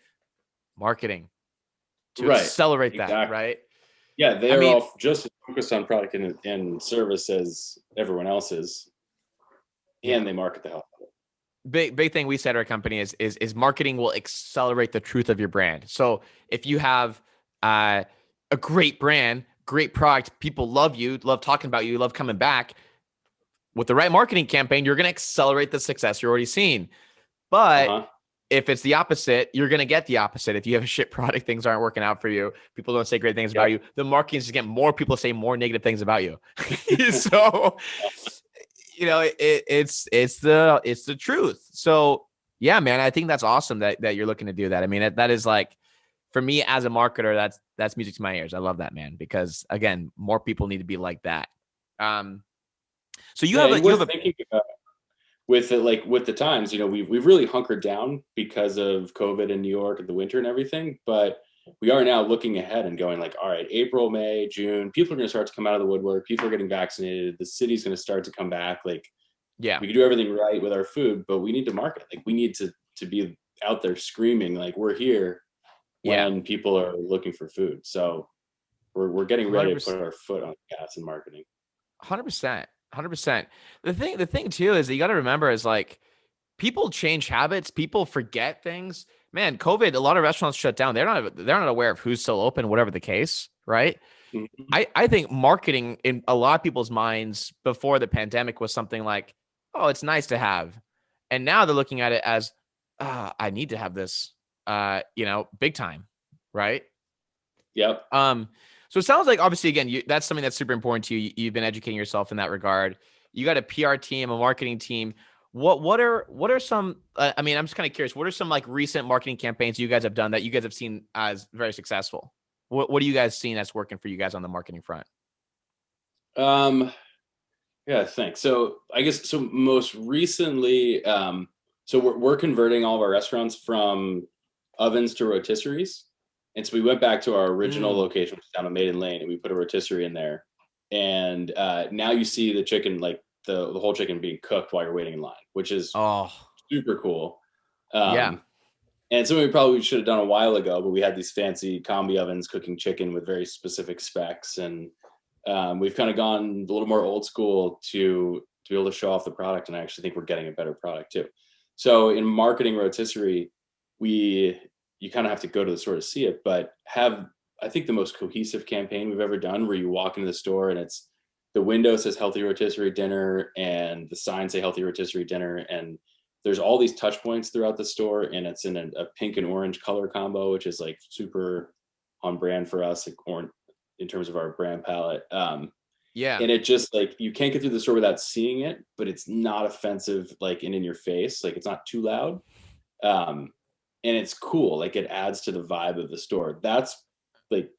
marketing to accelerate that, right? Yeah, they're all just as focused on product and service as everyone else is, and they market the hell out of it. Big thing we said at our company is marketing will accelerate the truth of your brand. So if you have a great brand, great product, people love you, love talking about you, love coming back, with the right marketing campaign, you're going to accelerate the success you're already seeing. But if it's the opposite, you're going to get the opposite. If you have a shit product, things aren't working out for you. People don't say great things about you. The marketing is to get more people to say more negative things about you. So, it's the truth. So yeah, man, I think that's awesome that you're looking to do that. I mean, that is like, for me as a marketer, that's music to my ears. I love that, man, because again, more people need to be like that. So you have a thinking about with it, like with the times, we've really hunkered down because of COVID in New York and the winter and everything, but we are now looking ahead and going like, all right, April, May, June, people are going to start to come out of the woodwork. People are getting vaccinated. The city's going to start to come back. Like, yeah, we can do everything right with our food, but we need to market. Like, we need to be out there screaming like we're here when people are looking for food. So we're getting ready 100%. to put our foot on the gas in marketing. 100%. 100%. The thing too is that you got to remember is like, people change habits. People forget things. Man, COVID, a lot of restaurants shut down. They're not aware of who's still open, whatever the case, right? Mm-hmm. I think marketing in a lot of people's minds before the pandemic was something like, oh, it's nice to have. And now they're looking at it as, I need to have this, big time, right? Yep. So it sounds like, obviously, again, that's something that's super important to you. You've been educating yourself in that regard. You got a PR team, a marketing team. What are some? I mean, I'm just kind of curious. What are some like recent marketing campaigns you guys have done that you guys have seen as very successful? What are you guys seeing that's working for you guys on the marketing front? Yeah, thanks. So I guess most recently, so we're converting all of our restaurants from ovens to rotisseries. And so we went back to our original location, which is down on Maiden Lane, and we put a rotisserie in there. And now you see the chicken, like the whole chicken being cooked while you're waiting in line, which is super cool. Yeah. And something we probably should have done a while ago, but we had these fancy combi ovens cooking chicken with very specific specs. And we've kind of gone a little more old school to be able to show off the product. And I actually think we're getting a better product too. So in marketing rotisserie, you kind of have to go to the store to see it, but have, I think, the most cohesive campaign we've ever done, where you walk into the store and it's the window says healthy rotisserie dinner and the signs say healthy rotisserie dinner. And there's all these touch points throughout the store, and it's in a pink and orange color combo, which is like super on brand for us, like orange in terms of our brand palette. And it just, like, you can't get through the store without seeing it, but it's not offensive, like, and in your face, like it's not too loud. And it's cool. Like, it adds to the vibe of the store. That's like,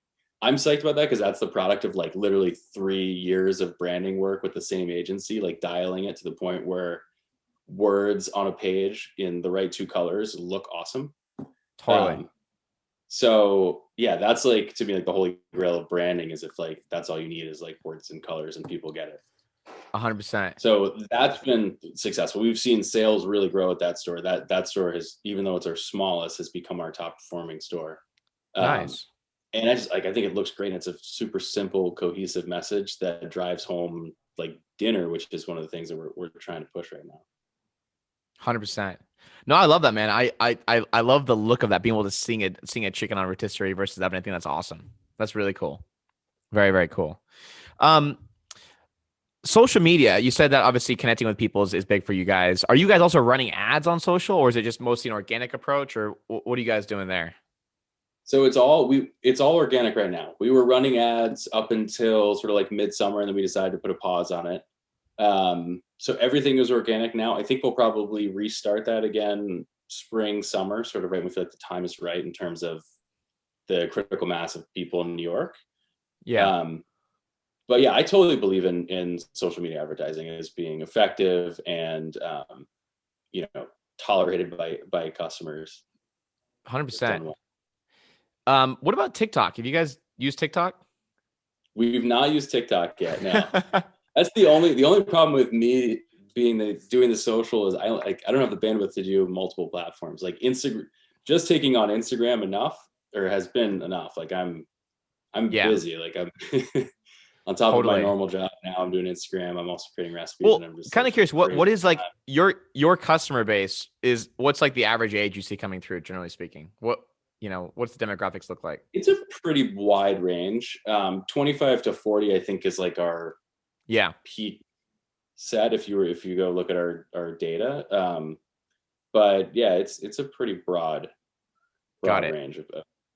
I'm psyched about that, because that's the product of like literally 3 years of branding work with the same agency, like dialing it to the point where words on a page in the right 2 colors look awesome. Totally. So yeah, that's like, to me, like the holy grail of branding is if like that's all you need is like words and colors and people get it. 100%. So that's been successful. We've seen sales really grow at that store. That store has, even though it's our smallest, has become our top performing store. Nice. And I think it looks great. And it's a super simple, cohesive message that drives home like dinner, which is one of the things that we're trying to push right now. 100%. No, I love that, man. I love the look of that, being able to sing a chicken on rotisserie versus oven. I think that's awesome. That's really cool. Very, very cool. Social media, you said that obviously connecting with people is big for you guys. Are you guys also running ads on social, or is it just mostly an organic approach, or what are you guys doing there? So it's all organic right now. We were running ads up until sort of like midsummer, and then we decided to put a pause on it. So everything is organic now. I think we'll probably restart that again spring, summer, sort of right when we feel like the time is right in terms of the critical mass of people in New York. Yeah. But yeah, I totally believe in social media advertising as being effective and tolerated by customers. 100%. What about TikTok? Have you guys used TikTok? We've not used TikTok yet. No. That's the only problem with me doing the social is I don't have the bandwidth to do multiple platforms. Like Instagram, just taking on Instagram has been enough. Like I'm busy. Like I'm on top of my normal job now. I'm doing Instagram. I'm also creating recipes. Well, and I'm just kind of curious. What is like your customer base is? What's like the average age you see coming through, generally speaking? What's the demographics look like? It's a pretty wide range. 25 to 40, I think, is like our peak set if you go look at our data. But yeah, it's a pretty broad Got it. range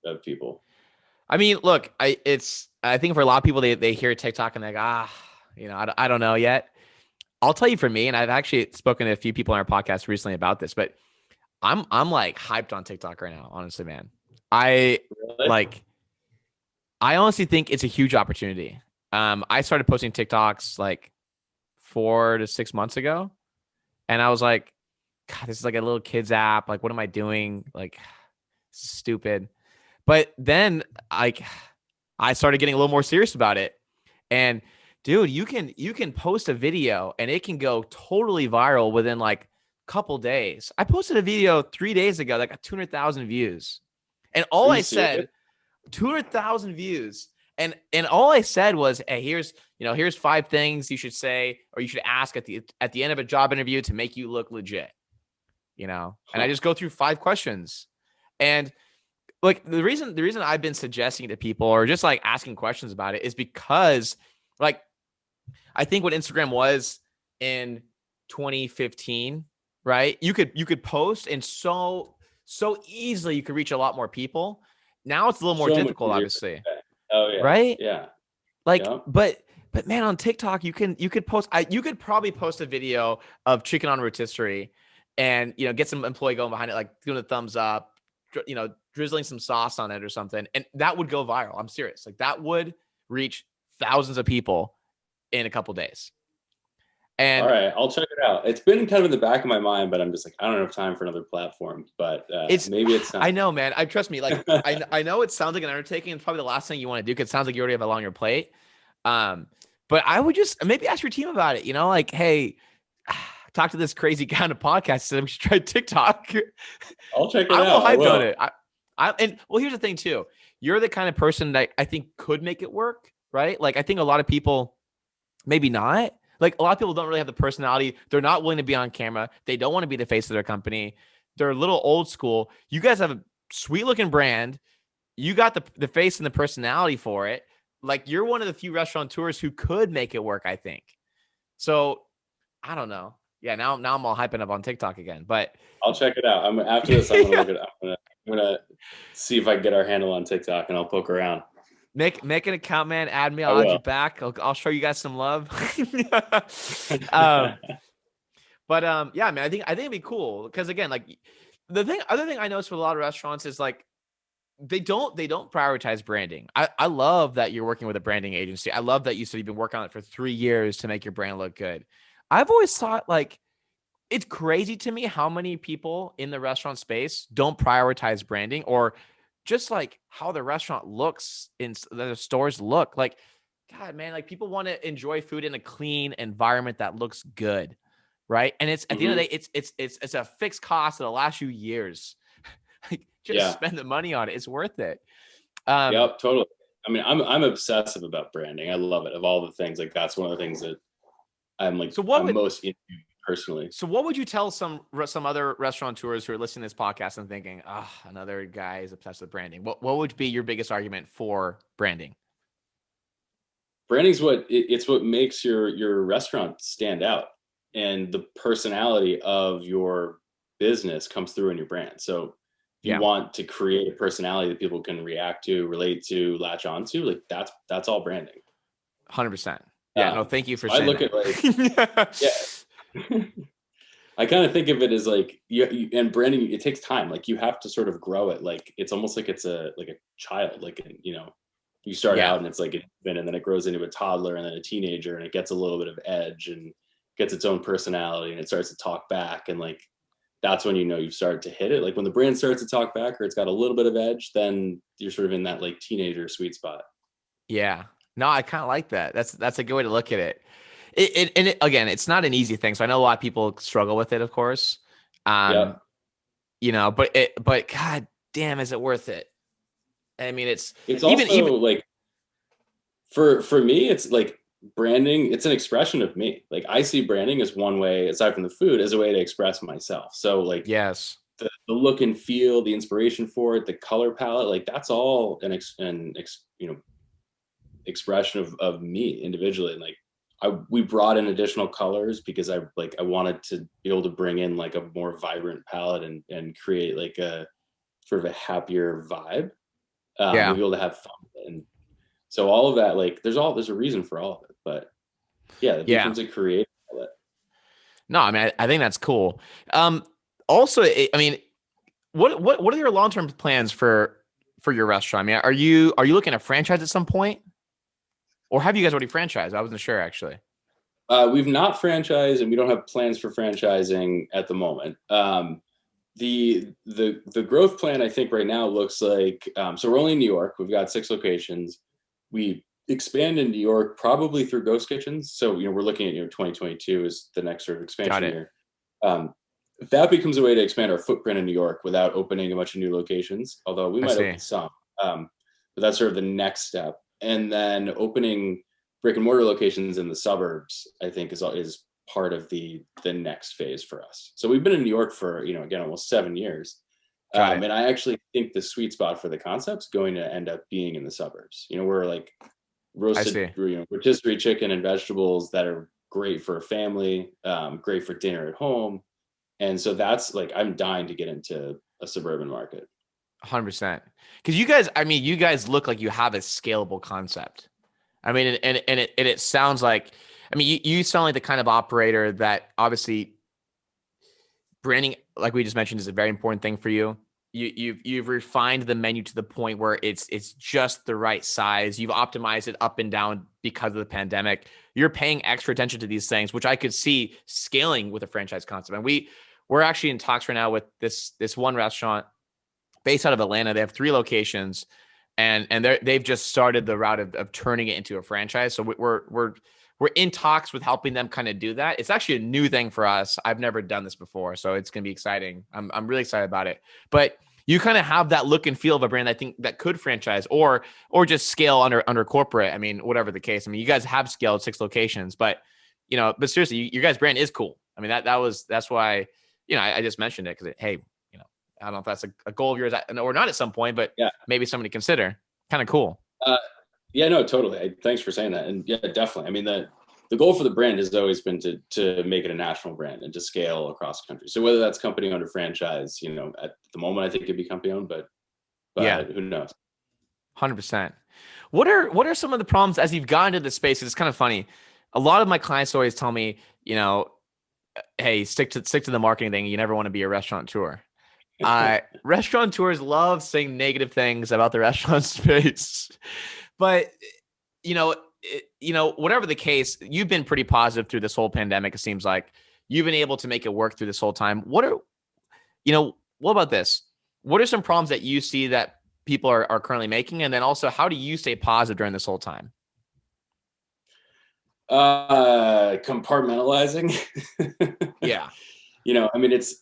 of people. I mean, look, I think for a lot of people, they hear TikTok and they're like, I don't know yet. I'll tell you for me, and I've actually spoken to a few people on our podcast recently about this, but I'm like hyped on TikTok right now, honestly, man. I Really? like I honestly think it's a huge opportunity. I started posting TikToks like 4 to 6 months ago, and I was like, God, this is like a little kids app. Like, what am I doing? Like, stupid. But then like I started getting a little more serious about it. And dude, you can post a video and it can go totally viral within like a couple days. I posted a video 3 days ago that got 200,000 views. And Are all you I serious? said, 200,000 views. And all I said was, hey, here's 5 things you should say or you should ask at the end of a job interview to make you look legit. And I Huh. just go through 5 questions. And like the reason I've been suggesting to people or just like asking questions about it is because like I think what Instagram was in 2015, right? You could post and so easily you could reach a lot more people. Now it's a little more So much difficult, easier. obviously, Oh yeah, right? yeah, Like, yeah. but man, on TikTok you could post you could probably post a video of chicken on rotisserie and get some employee going behind it, like doing a thumbs up, drizzling some sauce on it or something, and that would go viral. I'm serious. Like that would reach thousands of people in a couple days. All And right, I'll check it out. It's been kind of in the back of my mind, but I'm just like, I don't have time for another platform. But it's maybe it's I time. know, man. I trust me. Like I know it sounds like an undertaking. It's probably the last thing you want to do because it sounds like you already have a lot on your plate. Um, but I would just maybe ask your team about it. Like, hey, talk to this crazy guy on a podcast. Said we should try TikTok. I'll check it I'm all out. I hyped on will. it. And well, here's the thing too. You're the kind of person that I think could make it work, right? Like I think a lot of people maybe not. Like a lot of people don't really have the personality. They're not willing to be on camera. They don't want to be the face of their company. They're a little old school. You guys have a sweet looking brand. You got the face and the personality for it. Like you're one of the few restaurateurs who could make it work, I think. So I don't know. Yeah, now I'm all hyping up on TikTok again. But I'll check it out. After this. I'm gonna look it up. I'm gonna see if I can get our handle on TikTok, and I'll poke around. make an account, man. Add me. I I'll add you will. back. I'll show you guys some love. um, but yeah, man. I think it'd be cool because again, like other thing I noticed with a lot of restaurants is like they don't prioritize branding. I love that you're working with a branding agency. I love that you said you've been working on it for 3 years to make your brand look good. I've always thought like it's crazy to me how many people in the restaurant space don't prioritize branding or just like how the restaurant looks in the stores look like. God, man, like people want to enjoy food in a clean environment that looks good, right? And it's at the end of Hmm. the day, it's a fixed cost that'll last you years. Like just Yeah. spend the money on it. It's worth it. Um, Yep. Totally. I mean, I'm obsessive about branding. I love it. Of all the things, like that's one of the things that so what I'm would most into personally. so what would you tell some other restaurateurs who are listening to this podcast and thinking, another guy is obsessed with branding? What would be your biggest argument for branding? Branding's it's what makes your restaurant stand out, and the personality of your business comes through in your brand. So if you Yeah, want to create a personality that people can react to, relate to, latch onto, like that's all branding. 100%. Yeah, no, thank you So for I saying look at like, yeah. that. I kind of think of it as like and branding, it takes time. Like you have to sort of grow it. Like it's almost like it's a child. Like you start Yeah, out and it's like an infant, and then it grows into a toddler and then a teenager, and it gets a little bit of edge and gets its own personality, and it starts to talk back, and like that's when you've started to hit it. Like when the brand starts to talk back or it's got a little bit of edge, then you're sort of in that like teenager sweet spot. yeah. No, I kind of like that. That's a good way to look at it. Again, it's not an easy thing. So I know a lot of people struggle with it, of course. Um, Yep. but God damn, is it worth it? I mean, it's It's even also like for me, it's like branding, it's an expression of me. Like I see branding as one way, aside from the food, as a way to express myself. So like yes, the look and feel, the inspiration for it, the color palette, like that's all an expression of me individually. And like we brought in additional colors because I wanted to be able to bring in like a more vibrant palette and create like a sort of a happier vibe. And be able to have fun. And so all of that, like there's a reason for all of it, but yeah, it becomes a creative outlet. No, I mean, I think that's cool. Also, I mean, what are your long-term plans for your restaurant? I mean, are you looking to franchise at some point, or have you guys already franchised? I wasn't sure actually. We've not franchised, and we don't have plans for franchising at the moment. The growth plan I think right now looks like so we're only in New York. We've got 6 locations. We expand in New York probably through ghost kitchens. So we're looking at 2022 is the next sort of expansion year. If that becomes a way to expand our footprint in New York without opening a bunch of new locations, although we might open some, but that's sort of the next step. And then opening brick and mortar locations in the suburbs, I think is part of the next phase for us. So we've been in New York for, again, almost 7 years. And I actually think the sweet spot for the concept's going to end up being in the suburbs. We're like roasted, rotisserie chicken and vegetables that are great for a family, great for dinner at home. And so that's like, I'm dying to get into a suburban market. 100%. Because you guys look like you have a scalable concept. I mean, and it sounds like, I mean, you sound like the kind of operator that obviously branding, like we just mentioned, is a very important thing for you. You've refined the menu to the point where it's just the right size. You've optimized it up and down because of the pandemic. You're paying extra attention to these things, which I could see scaling with a franchise concept. And we're actually in talks right now with this one restaurant based out of Atlanta. They have 3 locations, and they've just started the route of turning it into a franchise. So we're in talks with helping them kind of do that. It's actually a new thing for us. I've never done this before, so it's going to be exciting. I'm really excited about it. But you kind of have that look and feel of a brand I think that could franchise or just scale under corporate. I mean, whatever the case. I mean, you guys have scaled 6 locations, but seriously, your guys' brand is cool. I mean, that's why, I just mentioned it because hey, I don't know if that's a goal of yours or not at some point, but maybe something to consider. Kind of cool. Yeah, no, totally. Thanks for saying that. And yeah, definitely. I mean, the goal for the brand has always been to make it a national brand and to scale across the country. So whether that's company owned or franchise, at the moment, I think it'd be company owned, but who knows? 100%. What are some of the problems as you've gotten into the space? It's kind of funny. A lot of my clients always tell me, hey, stick to the marketing thing. You never want to be a restaurateur. Restaurateurs love saying negative things about the restaurant space. But, whatever the case, you've been pretty positive through this whole pandemic. It seems like you've been able to make it work through this whole time. What about this? What are some problems that you see that people are currently making? And then also, how do you stay positive during this whole time? Compartmentalizing. Yeah. I mean, it's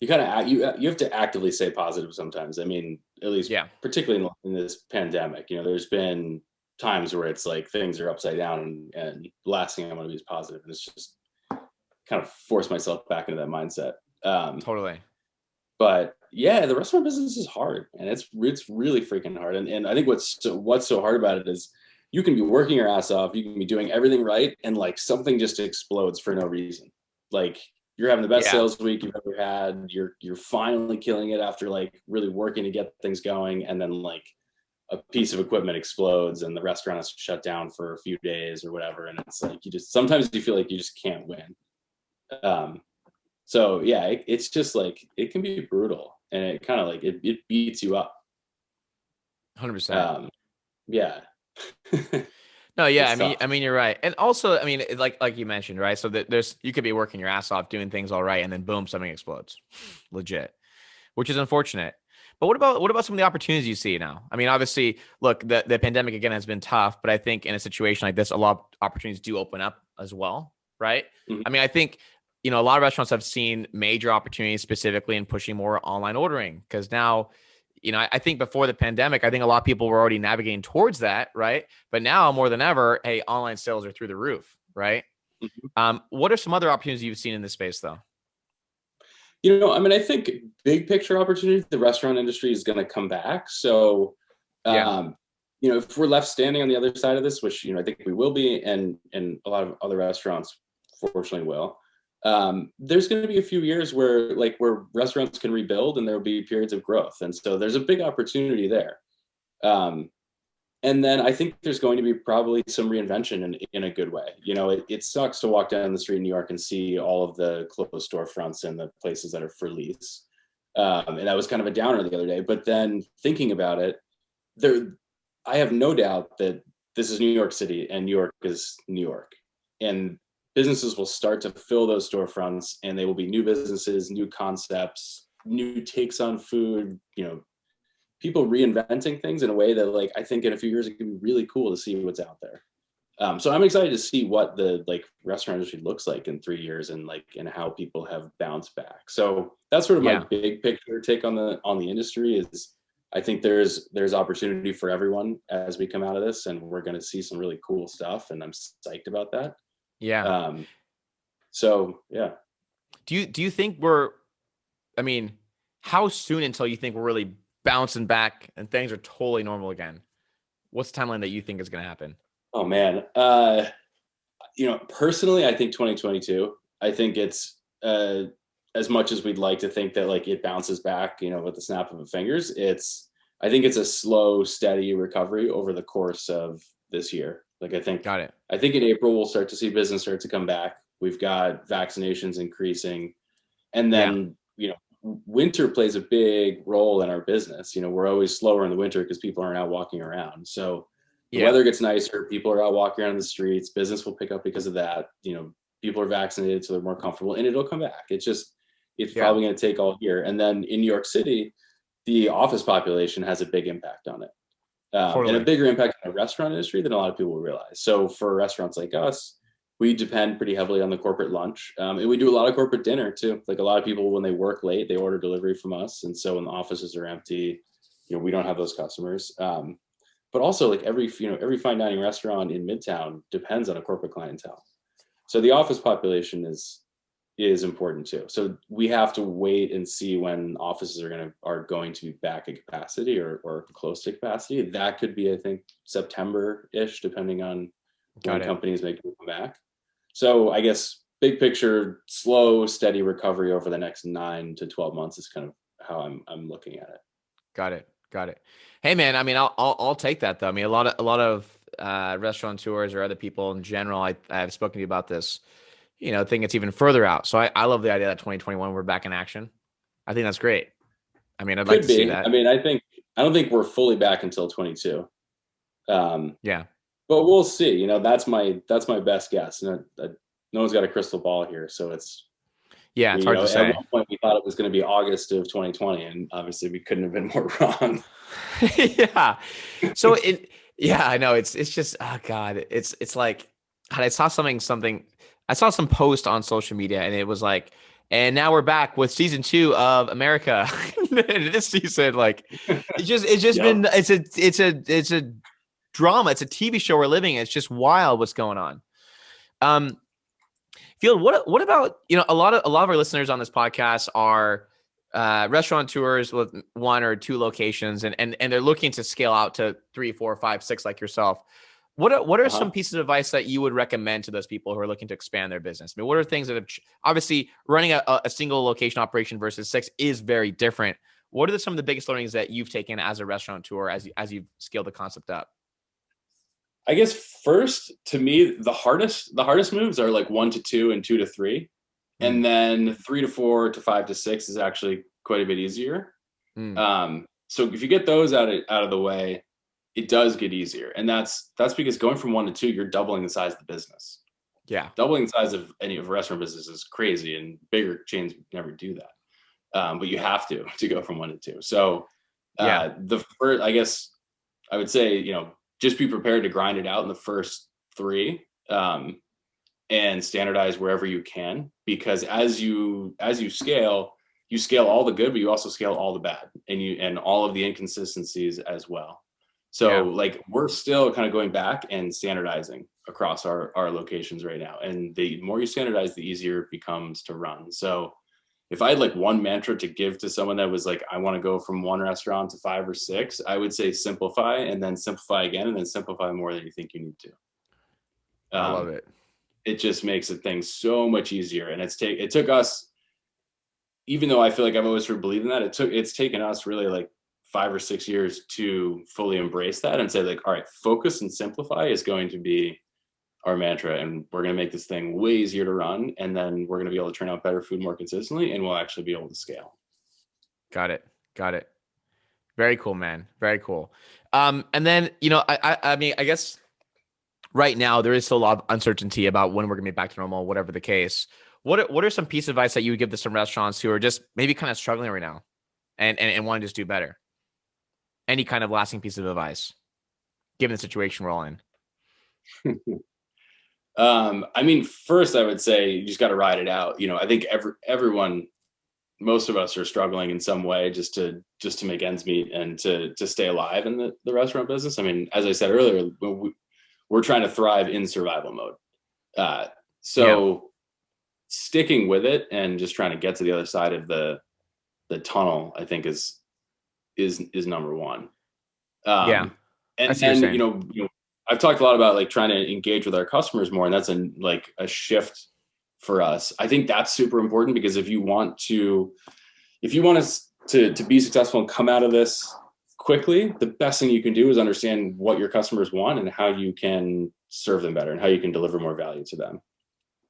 you kind of you have to actively stay positive sometimes. I mean, at least particularly in this pandemic, there's been times where it's like things are upside down and the last thing I want to be is positive. And it's just kind of force myself back into that mindset. Totally. But yeah, the restaurant business is hard, and it's really freaking hard. And I think what's so hard about it is you can be working your ass off, you can be doing everything right, and like something just explodes for no reason. Like you're having the best sales week you've ever had. You're finally killing it after like really working to get things going, and then like a piece of equipment explodes and the restaurant has to shut down for a few days or whatever. And it's like sometimes you feel like you just can't win. So yeah, it's just like it can be brutal, and it kind of like it beats you up. 100%. Yeah. No, yeah, I mean, you're right, and also, I mean, like you mentioned, right? So that you could be working your ass off, doing things all right, and then boom, something explodes, legit, which is unfortunate. But what about some of the opportunities you see now? I mean, obviously, look, the pandemic again has been tough, but I think in a situation like this, a lot of opportunities do open up as well, right? Mm-hmm. I mean, I think a lot of restaurants have seen major opportunities specifically in pushing more online ordering because now. I think before the pandemic, I think a lot of people were already navigating towards that, right? But now more than ever, hey, online sales are through the roof, right? Mm-hmm. What are some other opportunities you've seen in this space, though? I mean, I think big picture opportunity, the restaurant industry is going to come back. So, if we're left standing on the other side of this, which, I think we will be, and a lot of other restaurants fortunately will, there's going to be a few years where restaurants can rebuild and there'll be periods of growth. And so there's a big opportunity there. And then I think there's going to be probably some reinvention in a good way. It sucks to walk down the street in New York and see all of the closed storefronts and the places that are for lease. And that was kind of a downer the other day. But then thinking about it, I have no doubt that this is New York City and New York is New York. And businesses will start to fill those storefronts, and they will be new businesses, new concepts, new takes on food, people reinventing things in a way that I think in a few years it could be really cool to see what's out there. So I'm excited to see what the restaurant industry looks like in 3 years, and how people have bounced back. So that's sort of my big picture take on the industry. Is I think there's opportunity for everyone as we come out of this, and we're going to see some really cool stuff, and I'm psyched about that. Yeah. So yeah. Do you think how soon until you think we're really bouncing back and things are totally normal again? What's the timeline that you think is going to happen? Oh man. Personally, I think 2022, I think it's, as much as we'd like to think that it bounces back, with the snap of the fingers, I think it's a slow, steady recovery over the course of this year. Got it. I think in April, we'll start to see business start to come back. We've got vaccinations increasing. And then, winter plays a big role in our business. We're always slower in the winter because people aren't out walking around. So the weather gets nicer. People are out walking around the streets. Business will pick up because of that. People are vaccinated, so they're more comfortable, and it'll come back. It's probably going to take all year. And then in New York City, the office population has a big impact on it. And a bigger impact on the restaurant industry than a lot of people realize. So for restaurants like us, we depend pretty heavily on the corporate lunch. And we do a lot of corporate dinner too. A lot of people, when they work late, they order delivery from us. And so when the offices are empty, we don't have those customers. But also every fine dining restaurant in Midtown depends on a corporate clientele. So the office population is important too. So we have to wait and see when offices are going to be back at capacity or close to capacity. That could be, I think, September-ish, depending on when companies make them come back. So I guess big picture, slow, steady recovery over the next 9 to 12 months is kind of how I'm looking at it. Got it. Hey man, I'll take that though. A lot of restaurateurs or other people in general, I've spoken to you about this, think it's even further out. So I love the idea that 2021 we're back in action. I think that's great. I'd like to see that. I don't think we're fully back until 22. But we'll see. That's my best guess. No one's got a crystal ball here, so it's hard to say. At one point, we thought it was going to be August of 2020, and obviously, we couldn't have been more wrong. Yeah. So I know it's just, oh God, it's like, I saw I saw some post on social media, and it was like, and now we're back with season 2 of America. This season, it's just been, it's a drama. It's a TV show we're living in. It's just wild what's going on. Field, what about, a lot of our listeners on this podcast are restaurateurs with 1 or 2 locations, and they're looking to scale out to 3, 4, 5, 6 like yourself. What are some pieces of advice that you would recommend to those people who are looking to expand their business? What are things that have, obviously running a single location operation versus 6 is very different. What are some of the biggest learnings that you've taken as a restaurateur as you've scaled the concept up? I guess first, to me, the hardest moves are 1 to 2 and 2 to 3. And then 3 to 4 to 5 to 6 is actually quite a bit easier. So if you get those out of the way, it does get easier. And that's because going from 1 to 2, you're doubling the size of the business. Yeah. Doubling the size of any of a restaurant business is crazy, and bigger chains never do that. But you have to go from 1 to 2. So the first, I guess I would say, just be prepared to grind it out in the first 3, and standardize wherever you can, because as you scale, you scale all the good, but you also scale all the bad, and all of the inconsistencies as well. So we're still kind of going back and standardizing across our locations right now. And the more you standardize, the easier it becomes to run. So if I had like one mantra to give to someone that was like, I want to go from one restaurant to 5 or 6, I would say simplify, and then simplify again, and then simplify more than you think you need to. I love it. It just makes the thing so much easier. And it took us, even though I feel like I've always sort of believed in that, it's taken us really like 5 or 6 years to fully embrace that and say like, all right, focus and simplify is going to be our mantra, and we're going to make this thing way easier to run, and then we're going to be able to turn out better food more consistently, and we'll actually be able to scale. Got it. Very cool, man. Very cool. And then, I mean, I guess right now there is still a lot of uncertainty about when we're going to be back to normal, whatever the case. What are some pieces of advice that you would give to some restaurants who are just maybe kind of struggling right now and want to just do better? Any kind of lasting piece of advice, given the situation we're all in? I mean, first I would say you just got to ride it out. I think everyone, most of us are struggling in some way just to make ends meet and to stay alive in the restaurant business. I mean, as I said earlier, we're trying to thrive in survival mode. Sticking with it and just trying to get to the other side of the tunnel, I think is number one. And I've talked a lot about like trying to engage with our customers more, and that's a shift for us. I think that's super important, because if you want us to be successful and come out of this quickly, the best thing you can do is understand what your customers want and how you can serve them better and how you can deliver more value to them.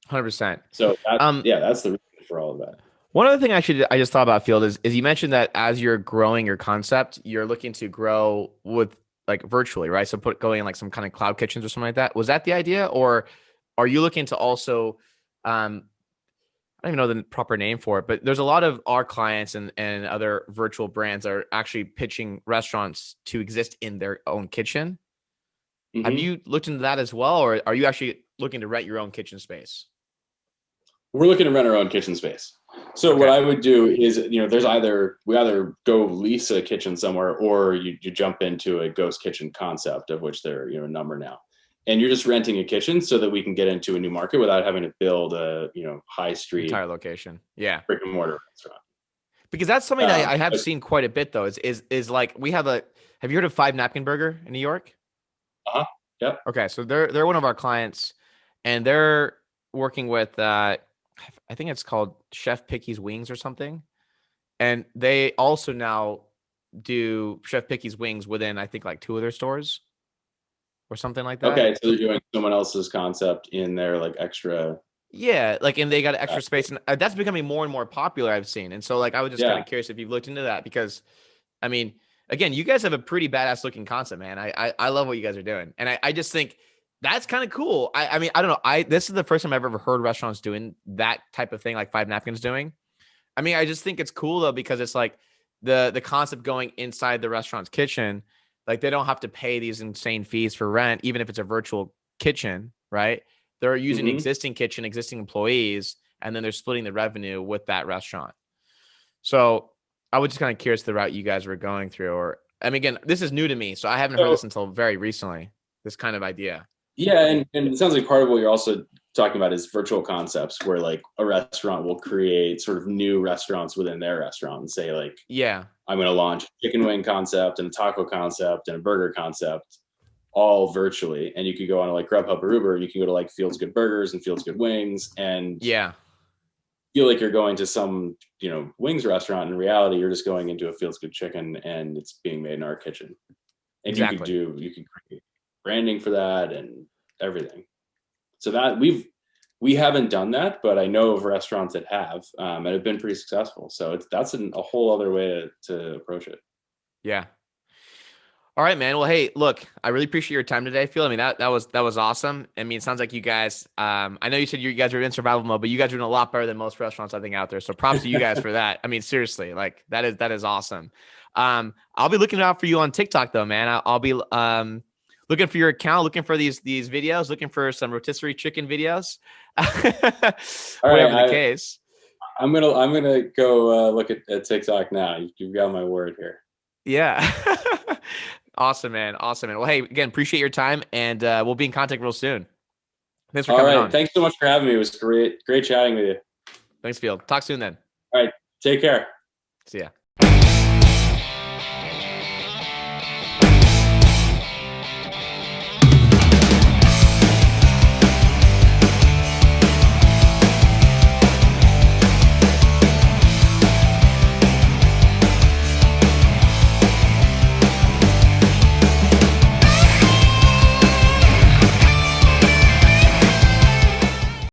100%. So that's the reason for all of that. One other thing I just thought about, Field, is you mentioned that as you're growing your concept, you're looking to grow with like virtually, right? So going in like some kind of cloud kitchens or something like that. Was that the idea, or are you looking to also, I don't even know the proper name for it, but there's a lot of our clients and other virtual brands are actually pitching restaurants to exist in their own kitchen. Mm-hmm. Have you looked into that as well, or are you actually looking to rent your own kitchen space? We're looking to rent our own kitchen space. So okay. What I would do is, there's we either go lease a kitchen somewhere, or you jump into a ghost kitchen concept, of which there are a number now. And you're just renting a kitchen so that we can get into a new market without having to build a high street entire location, brick and mortar restaurant. Because that's something that I have seen quite a bit though. Is like we have have you heard of 5 Napkin Burger in New York? Yeah. Okay, so they're one of our clients, and they're working with I think it's called Chef Picky's Wings or something. And they also now do Chef Picky's Wings within, I think, like 2 of their stores or something like that. Okay, so they're doing someone else's concept in their like extra. Yeah, like, and they got extra space, and that's becoming more and more popular, I've seen. And so like I was just kind of curious if you've looked into that, because I mean, again, you guys have a pretty badass looking concept, man. I love what you guys are doing. And I just think that's kind of cool. I mean, I don't know. This is the first time I've ever heard restaurants doing that type of thing, like 5 Napkins doing. I mean, I just think it's cool though, because it's like the concept going inside the restaurant's kitchen. Like they don't have to pay these insane fees for rent, even if it's a virtual kitchen, right? They're using existing kitchen, existing employees, and then they're splitting the revenue with that restaurant. So I was just kind of curious the route you guys were going through. Or, I mean, again, this is new to me, so I haven't heard this until very recently, this kind of idea. Yeah, and it sounds like part of what you're also talking about is virtual concepts, where like a restaurant will create sort of new restaurants within their restaurant and say like, I'm going to launch a chicken wing concept and a taco concept and a burger concept, all virtually. And you could go on to like Grubhub or Uber, you can go to like Feels Good Burgers and Feels Good Wings, and feel like you're going to some wings restaurant. In reality, you're just going into a Feels Good Chicken, and it's being made in our kitchen. And you could create branding for that and everything. So that we haven't done that, but I know of restaurants that have, and have been pretty successful. So that's a whole other way to approach it. Yeah. All right, man. Well, hey, look, I really appreciate your time today, Phil. I mean, that was awesome. I mean, it sounds like you guys, I know you said you guys are in survival mode, but you guys are doing a lot better than most restaurants I think out there. So props to you guys for that. I mean, seriously, like that is awesome. I'll be looking out for you on TikTok though, man. I'll be, looking for your account, looking for these videos, looking for some rotisserie chicken videos. Whatever the case. I'm gonna go look at TikTok now. You've got my word here. Yeah. Awesome, man. Well, hey, again, appreciate your time, and we'll be in contact real soon. Thanks for coming on. Thanks so much for having me. It was great chatting with you. Thanks, Field. Talk soon then. All right. Take care. See ya.